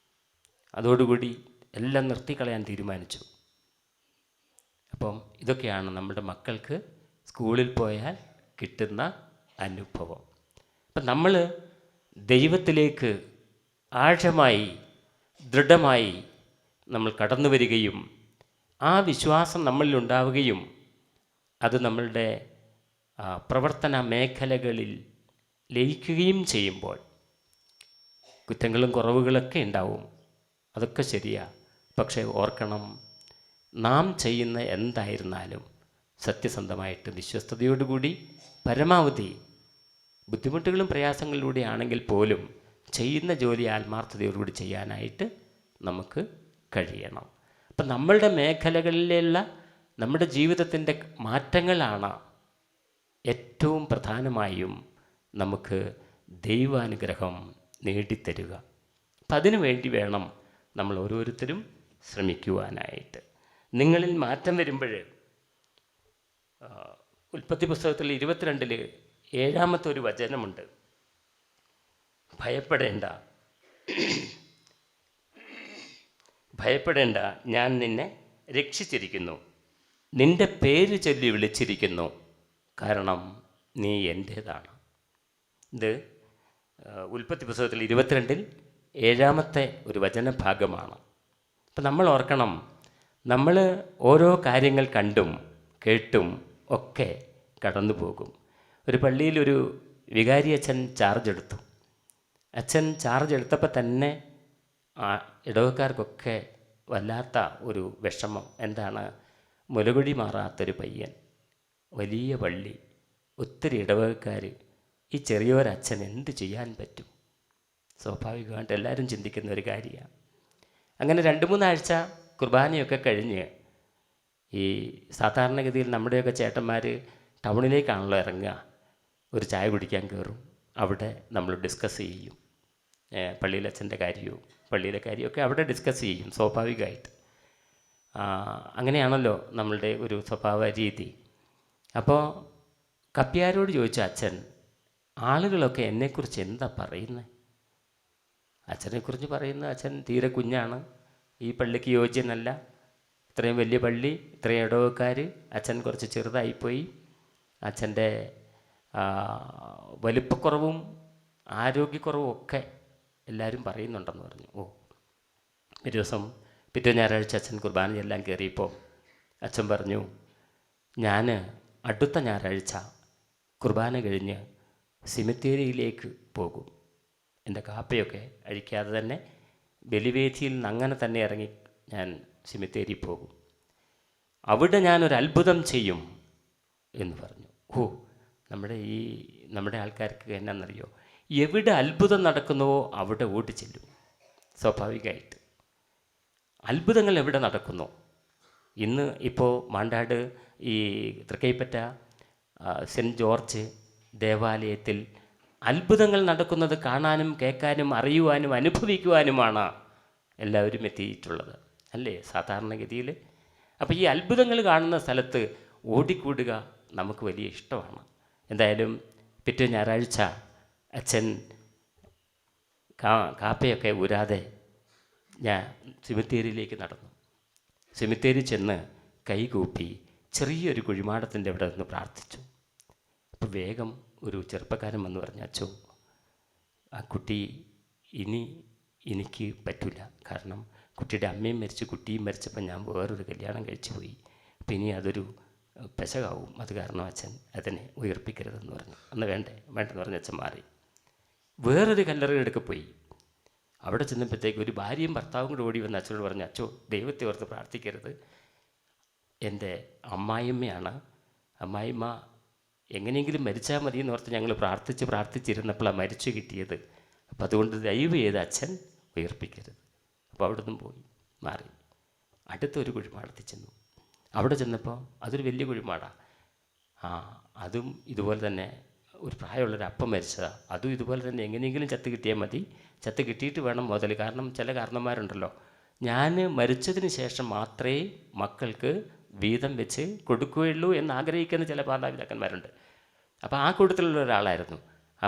അതോടുകൂടി എല്ലാം നിർത്തിക്കളയാൻ തീരുമാനിച്ചു. അപ്പം ഇതൊക്കെയാണ് നമ്മുടെ മക്കൾക്ക് സ്കൂളിൽ പോയാൽ കിട്ടുന്ന അനുഭവം. അപ്പം നമ്മൾ ദൈവത്തിലേക്ക് ആഴമായി ദൃഢമായി നമ്മൾ കടന്നു വരികയും ആ വിശ്വാസം നമ്മളിൽ ഉണ്ടാവുകയും അത് നമ്മളുടെ പ്രവർത്തന മേഖലകളിൽ ലയിക്കുകയും ചെയ്യുമ്പോൾ കുറ്റങ്ങളും കുറവുകളൊക്കെ ഉണ്ടാവും, അതൊക്കെ ശരിയാണ്. പക്ഷേ ഓർക്കണം, നാം ചെയ്യുന്ന എന്തായിരുന്നാലും സത്യസന്ധമായിട്ട് വിശ്വസ്തയോടുകൂടി പരമാവധി ബുദ്ധിമുട്ടുകളും പ്രയാസങ്ങളിലൂടെ ആണെങ്കിൽ പോലും ചെയ്യുന്ന ജോലി ആത്മാർത്ഥതയോടുകൂടി ചെയ്യാനായിട്ട് നമുക്ക് കഴിയണം. അപ്പം നമ്മളുടെ മേഖലകളിലുള്ള നമ്മുടെ ജീവിതത്തിൻ്റെ മാറ്റങ്ങളാണ് ഏറ്റവും പ്രധാനമായും നമുക്ക് ദൈവാനുഗ്രഹം നേടിത്തരുക. അപ്പം അതിനു വേണ്ടി വേണം നമ്മൾ ഓരോരുത്തരും ശ്രമിക്കുവാനായിട്ട്. നിങ്ങളിൽ മാറ്റം വരുമ്പോൾ ഉൽപ്പത്തി പുസ്തകത്തിൽ 22 7-ാമത്തെ ഒരു വചനമുണ്ട്. ഭയപ്പെടേണ്ട, ഞാൻ നിന്നെ രക്ഷിച്ചിരിക്കുന്നു, നിന്റെ പേര് ചൊല്ലി വിളിച്ചിരിക്കുന്നു, കാരണം നീ എൻ്റേതാണ്. ഇത് ഉൽപ്പത്തി പുസ്തകത്തിൽ 22 7-ാമത്തെ ഒരു വചനഭാഗമാണ്. അപ്പം നമ്മൾ ഓർക്കണം, നമ്മൾ ഓരോ കാര്യങ്ങൾ കണ്ടും കേട്ടും ഒക്കെ കടന്നു പോകും. ഒരു പള്ളിയിൽ ഒരു വികാരി അച്ഛൻ ചാർജ് എടുത്തു. അച്ഛൻ ചാർജ് എടുത്തപ്പോൾ തന്നെ ആ ഇടവക്കാർക്കൊക്കെ വല്ലാത്ത ഒരു വിഷമം. എന്താണ്? മുലകുടി മാറാത്തൊരു പയ്യൻ, വലിയ പള്ളി, ഒത്തിരി ഇടവകക്കാർ, ഈ ചെറിയൊരച്ഛൻ എന്ത് ചെയ്യാൻ പറ്റും? സ്വാഭാവികമായിട്ട് എല്ലാവരും ചിന്തിക്കുന്ന ഒരു കാര്യമാണ്. അങ്ങനെ 2-3 ആഴ്ച കുർബാനയൊക്കെ കഴിഞ്ഞ് ഈ സാധാരണഗതിയിൽ നമ്മുടെയൊക്കെ ചേട്ടന്മാർ ടൗണിലേക്കാണല്ലോ ഇറങ്ങുക. ഒരു ചായ കുടിക്കാൻ കയറും. അവിടെ നമ്മൾ ഡിസ്കസ് ചെയ്യും. പള്ളിയിലെ അച്ഛൻ്റെ കാര്യവും പള്ളിയിലെ കാര്യമൊക്കെ അവിടെ ഡിസ്കസ് ചെയ്യും സ്വാഭാവികമായിട്ട്. അങ്ങനെയാണല്ലോ നമ്മളുടെ ഒരു സ്വഭാവ രീതി. അപ്പോൾ കപ്പ്യാരോട് ചോദിച്ച അച്ഛൻ, ആളുകളൊക്കെ എന്നെക്കുറിച്ച് എന്താ പറയുന്നത്? അച്ഛനെക്കുറിച്ച് പറയുന്ന അച്ഛൻ തീരെ കുഞ്ഞാണ്, ഈ പള്ളിക്ക് യോഗ്യനല്ല, ഇത്രയും വലിയ പള്ളി, ഇത്രയും ഇടവക്കാർ, അച്ഛൻ കുറച്ച് ചെറുതായിപ്പോയി, അച്ഛൻ്റെ വലിപ്പക്കുറവും ആരോഗ്യക്കുറവും ഒക്കെ എല്ലാവരും പറയുന്നുണ്ടെന്ന് പറഞ്ഞു. ഒരു ദിവസം പിറ്റേ ഞായറാഴ്ച അച്ഛൻ കുർബാനയെല്ലാം കയറിയപ്പോൾ അച്ഛൻ പറഞ്ഞു, ഞാൻ അടുത്ത ഞായറാഴ്ച കുർബാന കഴിഞ്ഞ് സിമിത്തേരിയിലേക്ക് പോകും. എൻ്റെ കാപ്പയൊക്കെ അഴിക്കാതെ തന്നെ ബലിവേദിയിൽ നിന്ന് അങ്ങനെ തന്നെ ഇറങ്ങി ഞാൻ സിമിത്തേരി പോകും. അവിടെ ഞാനൊരു അത്ഭുതം ചെയ്യും എന്ന് പറഞ്ഞു. നമ്മുടെ ആൾക്കാർക്ക് എന്നാണെന്നറിയോ, എവിടെ അത്ഭുതം നടക്കുന്നുവോ അവിടെ ഓടി ചെല്ലും. സ്വാഭാവികമായിട്ട് അത്ഭുതങ്ങൾ എവിടെ നടക്കുന്നു? ഇന്ന് ഇപ്പോൾ മാണ്ടാട് ഈ തൃക്കൈപ്പറ്റ സെൻറ്റ് ജോർജ് ദേവാലയത്തിൽ അത്ഭുതങ്ങൾ നടക്കുന്നത് കാണാനും കേൾക്കാനും അറിയുവാനും അനുഭവിക്കുവാനുമാണ് എല്ലാവരും എത്തിയിട്ടുള്ളത്, അല്ലേ സാധാരണഗതിയിൽ? അപ്പോൾ ഈ അത്ഭുതങ്ങൾ കാണുന്ന സ്ഥലത്ത് ഓടിക്കൂടുക നമുക്ക് വലിയ ഇഷ്ടമാണ്. എന്തായാലും പിറ്റേ ഞായറാഴ്ച അച്ഛൻ കാപ്പയൊക്കെ ഊരാതെ ഞാൻ സിമിത്തേരിയിലേക്ക് നടന്നു. സിമിത്തേരി ചെന്ന് കൈകൂപ്പി ചെറിയൊരു കുഴിമാടത്തിൻ്റെ അവിടെ നിന്ന് പ്രാർത്ഥിച്ചു. അപ്പോൾ വേഗം ഒരു ചെറുപ്പക്കാരൻ വന്ന് പറഞ്ഞു, അച്ചോ, ആ കുട്ടി എനിക്ക് പറ്റില്ല. കാരണം കുട്ടിയുടെ അമ്മയും മരിച്ചു, കുട്ടിയും മരിച്ചപ്പോൾ ഞാൻ വേറൊരു കല്യാണം കഴിച്ചു പോയി. അപ്പം ഇനി അതൊരു പെശകാവും. അത് കാരണം അച്ഛൻ അതിനെ ഉയർപ്പിക്കരുതെന്ന് പറഞ്ഞു. അന്ന് വേണ്ടെന്ന് പറഞ്ഞ് അച്ഛൻ മാറി. വേറൊരു കല്ലറയിലെടുക്കെ പോയി. അവിടെ ചെന്നപ്പോഴത്തേക്ക് ഒരു ഭാര്യയും ഭർത്താവും കൂടെ ഓടി വന്ന് അച്ഛനോട് പറഞ്ഞു, അച്ചോ, ദൈവത്തെ ഓർത്ത് പ്രാർത്ഥിക്കരുത്, എൻ്റെ അമ്മായിമ്മയാണ്. അമ്മായിമ്മ എങ്ങനെയെങ്കിലും മരിച്ചാൽ മതി എന്ന് ഓർത്ത് ഞങ്ങൾ പ്രാർത്ഥിച്ചിരുന്നപ്പോഴാണ് മരിച്ചു കിട്ടിയത്. അപ്പോൾ അതുകൊണ്ട് ദയവ് ചെയ്ത് അച്ഛൻ ഉയർപ്പിക്കരുത്. അപ്പോൾ അവിടെ നിന്നും പോയി മാറി അടുത്തൊരു കുഴിമാടത്തിൽ ചെന്നു. അവിടെ ചെന്നപ്പോൾ അതൊരു വലിയ കുഴിമാടാണ്. അതും ഇതുപോലെ തന്നെ ഒരു പ്രായമുള്ളൊരു അപ്പം മരിച്ചതാണ്. അതും ഇതുപോലെ തന്നെ എങ്ങനെയെങ്കിലും ചത്ത് കിട്ടിയാൽ മതി, ചത്ത് കിട്ടിയിട്ട് വേണം മുതൽ. കാരണം ചില കാരണന്മാരുണ്ടല്ലോ, ഞാൻ മരിച്ചതിന് ശേഷം മാത്രമേ മക്കൾക്ക് വീതം വെച്ച് കൊടുക്കുകയുള്ളൂ എന്ന് ആഗ്രഹിക്കുന്ന ചില മാതാപിതാക്കന്മാരുണ്ട്. അപ്പോൾ ആ കൂട്ടത്തിലുള്ള ഒരാളായിരുന്നു.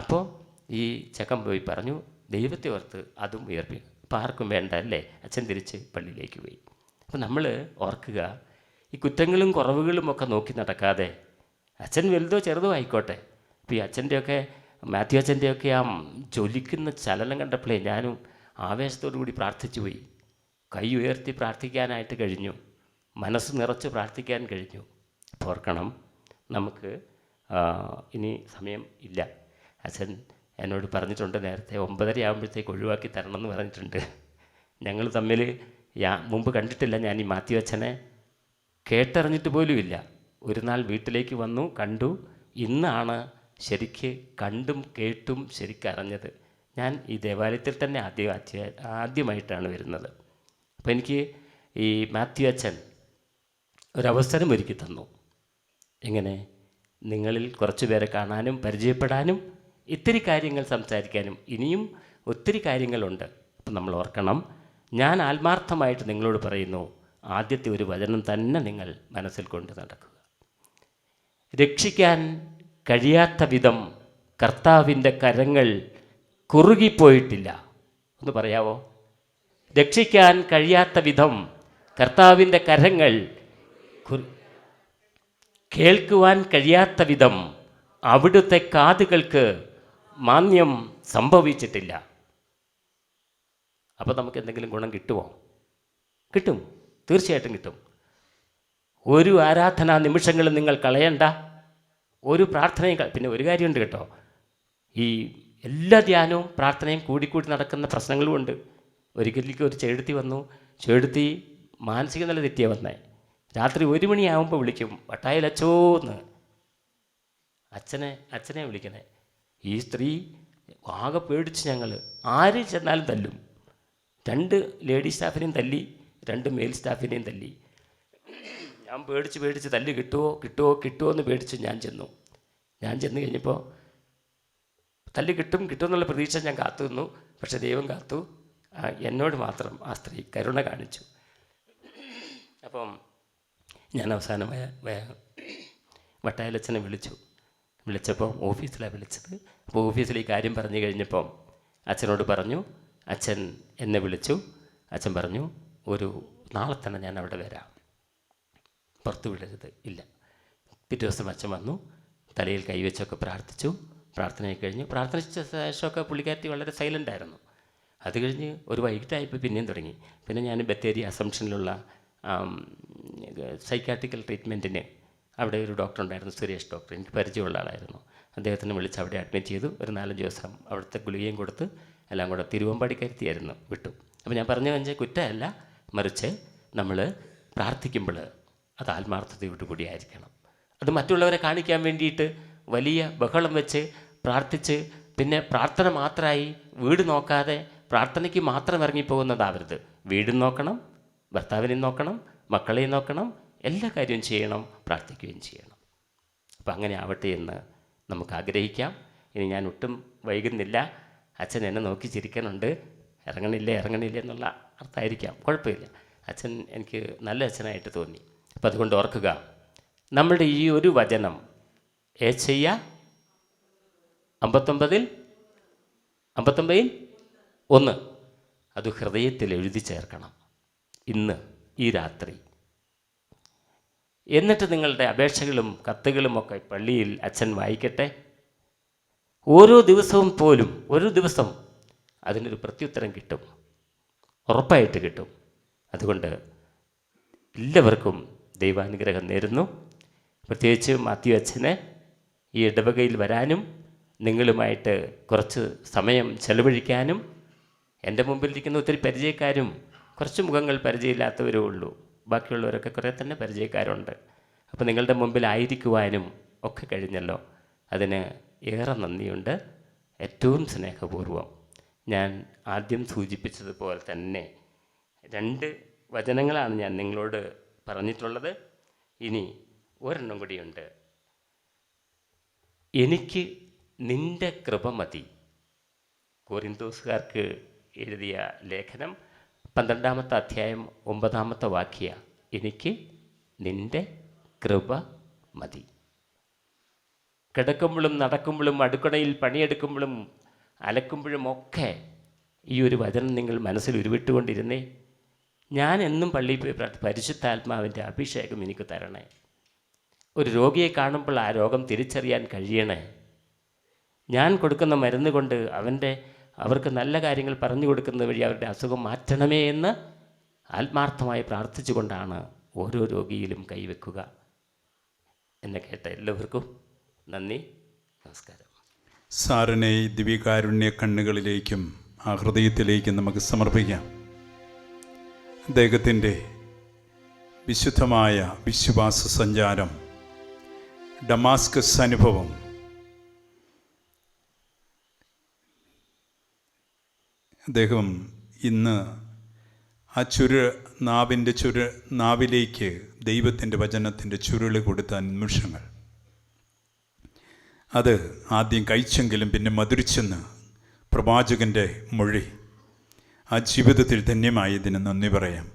അപ്പോൾ ഈ ചെക്കൻ പോയി പറഞ്ഞു, ദൈവത്തെ ഓർത്ത് അതും ഉയർപ്പിക്കും. അപ്പോൾ ആർക്കും വേണ്ട അല്ലേ? അച്ഛൻ തിരിച്ച് പള്ളിയിലേക്ക് പോയി. അപ്പോൾ നമ്മൾ ഓർക്കുക, ഈ കുറ്റങ്ങളും കുറവുകളും ഒക്കെ നോക്കി നടക്കാതെ, അച്ഛൻ വലുതോ ചെറുതോ ആയിക്കോട്ടെ. ഇപ്പോൾ ഈ അച്ഛൻ്റെയൊക്കെ മാത്യു അച്ഛൻ്റെയൊക്കെ ആ ജ്വലിക്കുന്ന ചലനം കണ്ടപ്പോഴേ ഞാനും ആവേശത്തോടു കൂടി പ്രാർത്ഥിച്ചു പോയി. കൈ ഉയർത്തി പ്രാർത്ഥിക്കാനായിട്ട് കഴിഞ്ഞു, മനസ്സ് നിറച്ച് പ്രാർത്ഥിക്കാൻ കഴിഞ്ഞു. അപ്പോൾ ഓർക്കണം, നമുക്ക് ഇനി സമയം ഇല്ല. അച്ഛൻ എന്നോട് പറഞ്ഞിട്ടുണ്ട്, നേരത്തെ 9:30 ആകുമ്പോഴത്തേക്ക് ഒഴിവാക്കി തരണം എന്ന് പറഞ്ഞിട്ടുണ്ട്. ഞങ്ങൾ തമ്മിൽ മുമ്പ് കണ്ടിട്ടില്ല. ഞാൻ ഈ മാത്യു അച്ഛനെ കേട്ടറിഞ്ഞിട്ട് പോലുമില്ല. ഒരു നാൾ വീട്ടിലേക്ക് വന്നു, കണ്ടു. ഇന്നാണ് ശരിക്ക് കണ്ടും കേട്ടും ശരിക്കറിഞ്ഞത്. ഞാൻ ഈ ദേവാലയത്തിൽ തന്നെ ആദ്യമായിട്ടാണ് വരുന്നത്. അപ്പോൾ എനിക്ക് ഈ മാത്യു അച്ഛൻ ഒരവസരം ഒരുക്കി തന്നു. എങ്ങനെ? നിങ്ങളിൽ കുറച്ച് പേരെ കാണാനും പരിചയപ്പെടാനും ഇത്തിരി കാര്യങ്ങൾ സംസാരിക്കാനും. ഇനിയും ഒത്തിരി കാര്യങ്ങളുണ്ട്. അപ്പം നമ്മൾ ഓർക്കണം, ഞാൻ ആത്മാർത്ഥമായിട്ട് നിങ്ങളോട് പറയുന്നു, ആദ്യത്തെ ഒരു വചനം തന്നെ നിങ്ങൾ മനസ്സിൽ കൊണ്ട് നടക്കുക. രക്ഷിക്കാൻ കഴിയാത്ത വിധം കർത്താവിൻ്റെ കരങ്ങൾ കുറുകിപ്പോയിട്ടില്ല. ഒന്ന് പറയാവോ? രക്ഷിക്കാൻ കഴിയാത്ത വിധം കർത്താവിൻ്റെ കരങ്ങൾ, കേൾക്കുവാൻ കഴിയാത്ത വിധം അവിടുത്തെ കാതുകൾക്ക് മാന്യം സംഭവിച്ചിട്ടില്ല. അപ്പോൾ നമുക്ക് എന്തെങ്കിലും ഗുണം കിട്ടുമോ? കിട്ടും, തീർച്ചയായിട്ടും കിട്ടും. ഒരു ആരാധനാ നിമിഷങ്ങളും നിങ്ങൾ കളയണ്ട, ഒരു പ്രാർത്ഥനയും. പിന്നെ ഒരു കാര്യമുണ്ട് കേട്ടോ, ഈ എല്ലാ ധ്യാനവും പ്രാർത്ഥനയും കൂടിക്കൂടി നടക്കുന്ന പ്രശ്നങ്ങളുമുണ്ട്. ഒരിക്കലേക്ക് ഒരു ചെഴുത്തി വന്നു. ചെഴുത്തി മാനസിക നില തെറ്റിയാൽ വന്നേ. രാത്രി 1 മണിയാകുമ്പോൾ വിളിക്കും, വട്ടായിലച്ചോന്ന്. അച്ഛനെ വിളിക്കണേ. ഈ സ്ത്രീ ആകെ പേടിച്ച് ഞങ്ങൾ ആര് ചെന്നാലും തല്ലും. 2 ലേഡി സ്റ്റാഫിനെയും തല്ലി, 2 മെയിൽ സ്റ്റാഫിനെയും തല്ലി. ഞാൻ പേടിച്ച് തല്ല് കിട്ടുമോ എന്ന് പേടിച്ച് ഞാൻ ചെന്നു കഴിഞ്ഞപ്പോൾ തല്ല് കിട്ടും എന്നുള്ള പ്രതീക്ഷ ഞാൻ കാത്തു നിന്നു. പക്ഷെ ദൈവം കാത്തു. എന്നോട് മാത്രം ആ സ്ത്രീ കരുണ കാണിച്ചു. അപ്പം ഞാൻ അവസാനമായ വട്ടായലച്ഛനെ വിളിച്ചപ്പോൾ ഓഫീസിലാണ് വിളിച്ചത്. അപ്പോൾ ഓഫീസിൽ ഈ കാര്യം പറഞ്ഞു കഴിഞ്ഞപ്പം അച്ഛനോട് പറഞ്ഞു. അച്ഛൻ എന്നെ വിളിച്ചു. അച്ഛൻ പറഞ്ഞു, നാളെ തന്നെ ഞാൻ അവിടെ വരാം, പുറത്തു വിടരുത്. ഇല്ല. പിറ്റേ ദിവസം അച്ഛൻ വന്നു, തലയിൽ കൈവച്ചൊക്കെ പ്രാർത്ഥിച്ചു. പ്രാർത്ഥനയൊക്കെ കഴിഞ്ഞ് പ്രാർത്ഥിച്ച ശേഷമൊക്കെ പുള്ളിക്കാരത്തി വളരെ സൈലൻ്റായിരുന്നു. അത് കഴിഞ്ഞ് ഒരു വൈകിട്ടായപ്പോൾ പിന്നെയും തുടങ്ങി. പിന്നെ ഞാൻ ബത്തേരി അസംഷനിലുള്ള സൈക്കാട്രിക്കൽ ട്രീറ്റ്മെൻറ്റിന് അവിടെ ഒരു ഡോക്ടർ ഉണ്ടായിരുന്നു, സുരേഷ് ഡോക്ടർ. എനിക്ക് പരിചയമുള്ള ആളായിരുന്നു. അദ്ദേഹത്തിന് വിളിച്ച് അവിടെ അഡ്മിറ്റ് ചെയ്തു. ഒരു 4-5 ദിവസം അവിടുത്തെ ഗുളികയും കൊടുത്ത് എല്ലാം കൂടെ തിരുവമ്പാടിക്കരുത്തിയായിരുന്നു വിട്ടു. അപ്പോൾ ഞാൻ പറഞ്ഞു വെച്ചാൽ കുറ്റമല്ല, മറിച്ച് നമ്മൾ പ്രാർത്ഥിക്കുമ്പോൾ അത് ആത്മാർത്ഥതയോടുകൂടി ആയിരിക്കണം. അത് മറ്റുള്ളവരെ കാണിക്കാൻ വേണ്ടിയിട്ട് വലിയ ബഹളം വെച്ച് പ്രാർത്ഥിച്ച് പിന്നെ പ്രാർത്ഥന മാത്രമായി വീട് നോക്കാതെ പ്രാർത്ഥനയ്ക്ക് മാത്രം ഇറങ്ങിപ്പോകുന്നതാവരുത്. വീടും നോക്കണം, ഭർത്താവിനെയും നോക്കണം, മക്കളെയും നോക്കണം, എല്ലാ കാര്യവും ചെയ്യണം, പ്രാർത്ഥിക്കുകയും ചെയ്യണം. അപ്പം അങ്ങനെ ആവട്ടെ എന്ന് നമുക്ക് ആഗ്രഹിക്കാം. ഇനി ഞാൻ ഒട്ടും വൈകുന്നില്ല. അച്ഛൻ എന്നെ നോക്കി ചിരിക്കാനുണ്ട്. ഇറങ്ങണില്ലേ എന്നുള്ള അർത്ഥമായിരിക്കാം, കുഴപ്പമില്ല. അച്ഛൻ എനിക്ക് നല്ല അച്ഛനായിട്ട് തോന്നി. അപ്പം അതുകൊണ്ട് ഓർക്കുക, നമ്മളുടെ ഈ ഒരു വചനം ഏശയ്യ 59:1 അത് ഹൃദയത്തിൽ എഴുതി ചേർക്കണം ഇന്ന് ഈ രാത്രി. എന്നിട്ട് നിങ്ങളുടെ അപേക്ഷകളും കത്തുകളുമൊക്കെ പള്ളിയിൽ അച്ഛൻ വായിക്കട്ടെ. ഓരോ ദിവസവും പോലും ഒരു ദിവസം അതിനൊരു പ്രത്യുത്തരം കിട്ടും, ഉറപ്പായിട്ട് കിട്ടും. അതുകൊണ്ട് എല്ലാവർക്കും ദൈവാനുഗ്രഹം നേരുന്നു. പ്രത്യേകിച്ച് മാത്യു അച്ഛനെ ഈ ഇടവകയിൽ വരാനും നിങ്ങളുമായിട്ട് കുറച്ച് സമയം ചെലവഴിക്കാനും. എൻ്റെ മുമ്പിലിരിക്കുന്ന ഒത്തിരി പരിചയക്കാരും കുറച്ച് മുഖങ്ങൾ പരിചയമില്ലാത്തവരേ ഉള്ളൂ. ബാക്കിയുള്ളവരൊക്കെ കുറേ തന്നെ പരിചയക്കാരുണ്ട്. അപ്പോൾ നിങ്ങളുടെ മുമ്പിലായിരിക്കുവാനും ഒക്കെ കഴിഞ്ഞല്ലോ. അതിന് ഏറെ നന്ദിയുണ്ട്. ഏറ്റവും സ്നേഹപൂർവ്വം ഞാൻ ആദ്യം സൂചിപ്പിച്ചതുപോലെ തന്നെ 2 വചനങ്ങളാണ് ഞാൻ നിങ്ങളോട് പറഞ്ഞിട്ടുള്ളത്. ഇനി ഒരെണ്ണം കൂടിയുണ്ട്. എനിക്ക് നിൻ്റെ കൃപ മതി. കൊരിന്തോസുകാർക്ക് എഴുതിയ ലേഖനം 12-ാമത്തെ അധ്യായം 9-ാമത്തെ വാക്യ. എനിക്ക് നിൻ്റെ കൃപ മതി. കിടക്കുമ്പോഴും നടക്കുമ്പോഴും അടുക്കളയിൽ പണിയെടുക്കുമ്പോഴും അലക്കുമ്പോഴും ഒക്കെ ഈ ഒരു വചനം നിങ്ങൾ മനസ്സിൽ ഉരുവിട്ടുകൊണ്ടിരുന്നേ. ഞാൻ എന്നും പള്ളിയിൽ പോയി പരിശുദ്ധാത്മാവിൻ്റെ അഭിഷേകം എനിക്ക് തരണേ. ഒരു രോഗിയെ കാണുമ്പോൾ ആ രോഗം തിരിച്ചറിയാൻ കഴിയണേ. ഞാൻ കൊടുക്കുന്ന മരുന്ന് കൊണ്ട് അവർക്ക് നല്ല കാര്യങ്ങൾ പറഞ്ഞു കൊടുക്കുന്നത് വഴി അവരുടെ അസുഖം മാറ്റണമേ എന്ന് ആത്മാർത്ഥമായി പ്രാർത്ഥിച്ചുകൊണ്ടാണ് ഓരോ രോഗിയിലും കൈവെക്കുക. എന്നെ കേട്ട എല്ലാവർക്കും നന്ദി, നമസ്കാരം. സാറിനെ ദിവ്യകാരുണ്യ കണ്ണുകളിലേക്കും ആ ഹൃദയത്തിലേക്കും നമുക്ക് സമർപ്പിക്കാം. അദ്ദേഹത്തിൻ്റെ വിശുദ്ധമായ വിശ്വാസ സഞ്ചാരം, ഡമാസ്കസ് അനുഭവം, അദ്ദേഹം ഇന്ന് ആ നാവിലേക്ക് ദൈവത്തിൻ്റെ വചനത്തിൻ്റെ ചുരുള് കൊടുത്ത നിമിഷങ്ങൾ, അത് ആദ്യം കഴിച്ചെങ്കിലും പിന്നെ മധുരിച്ചെന്ന് പ്രവാചകൻ്റെ മൊഴി, ആ ജീവിതത്തിൽ ധന്യമായതിന് നന്ദി പറയാം.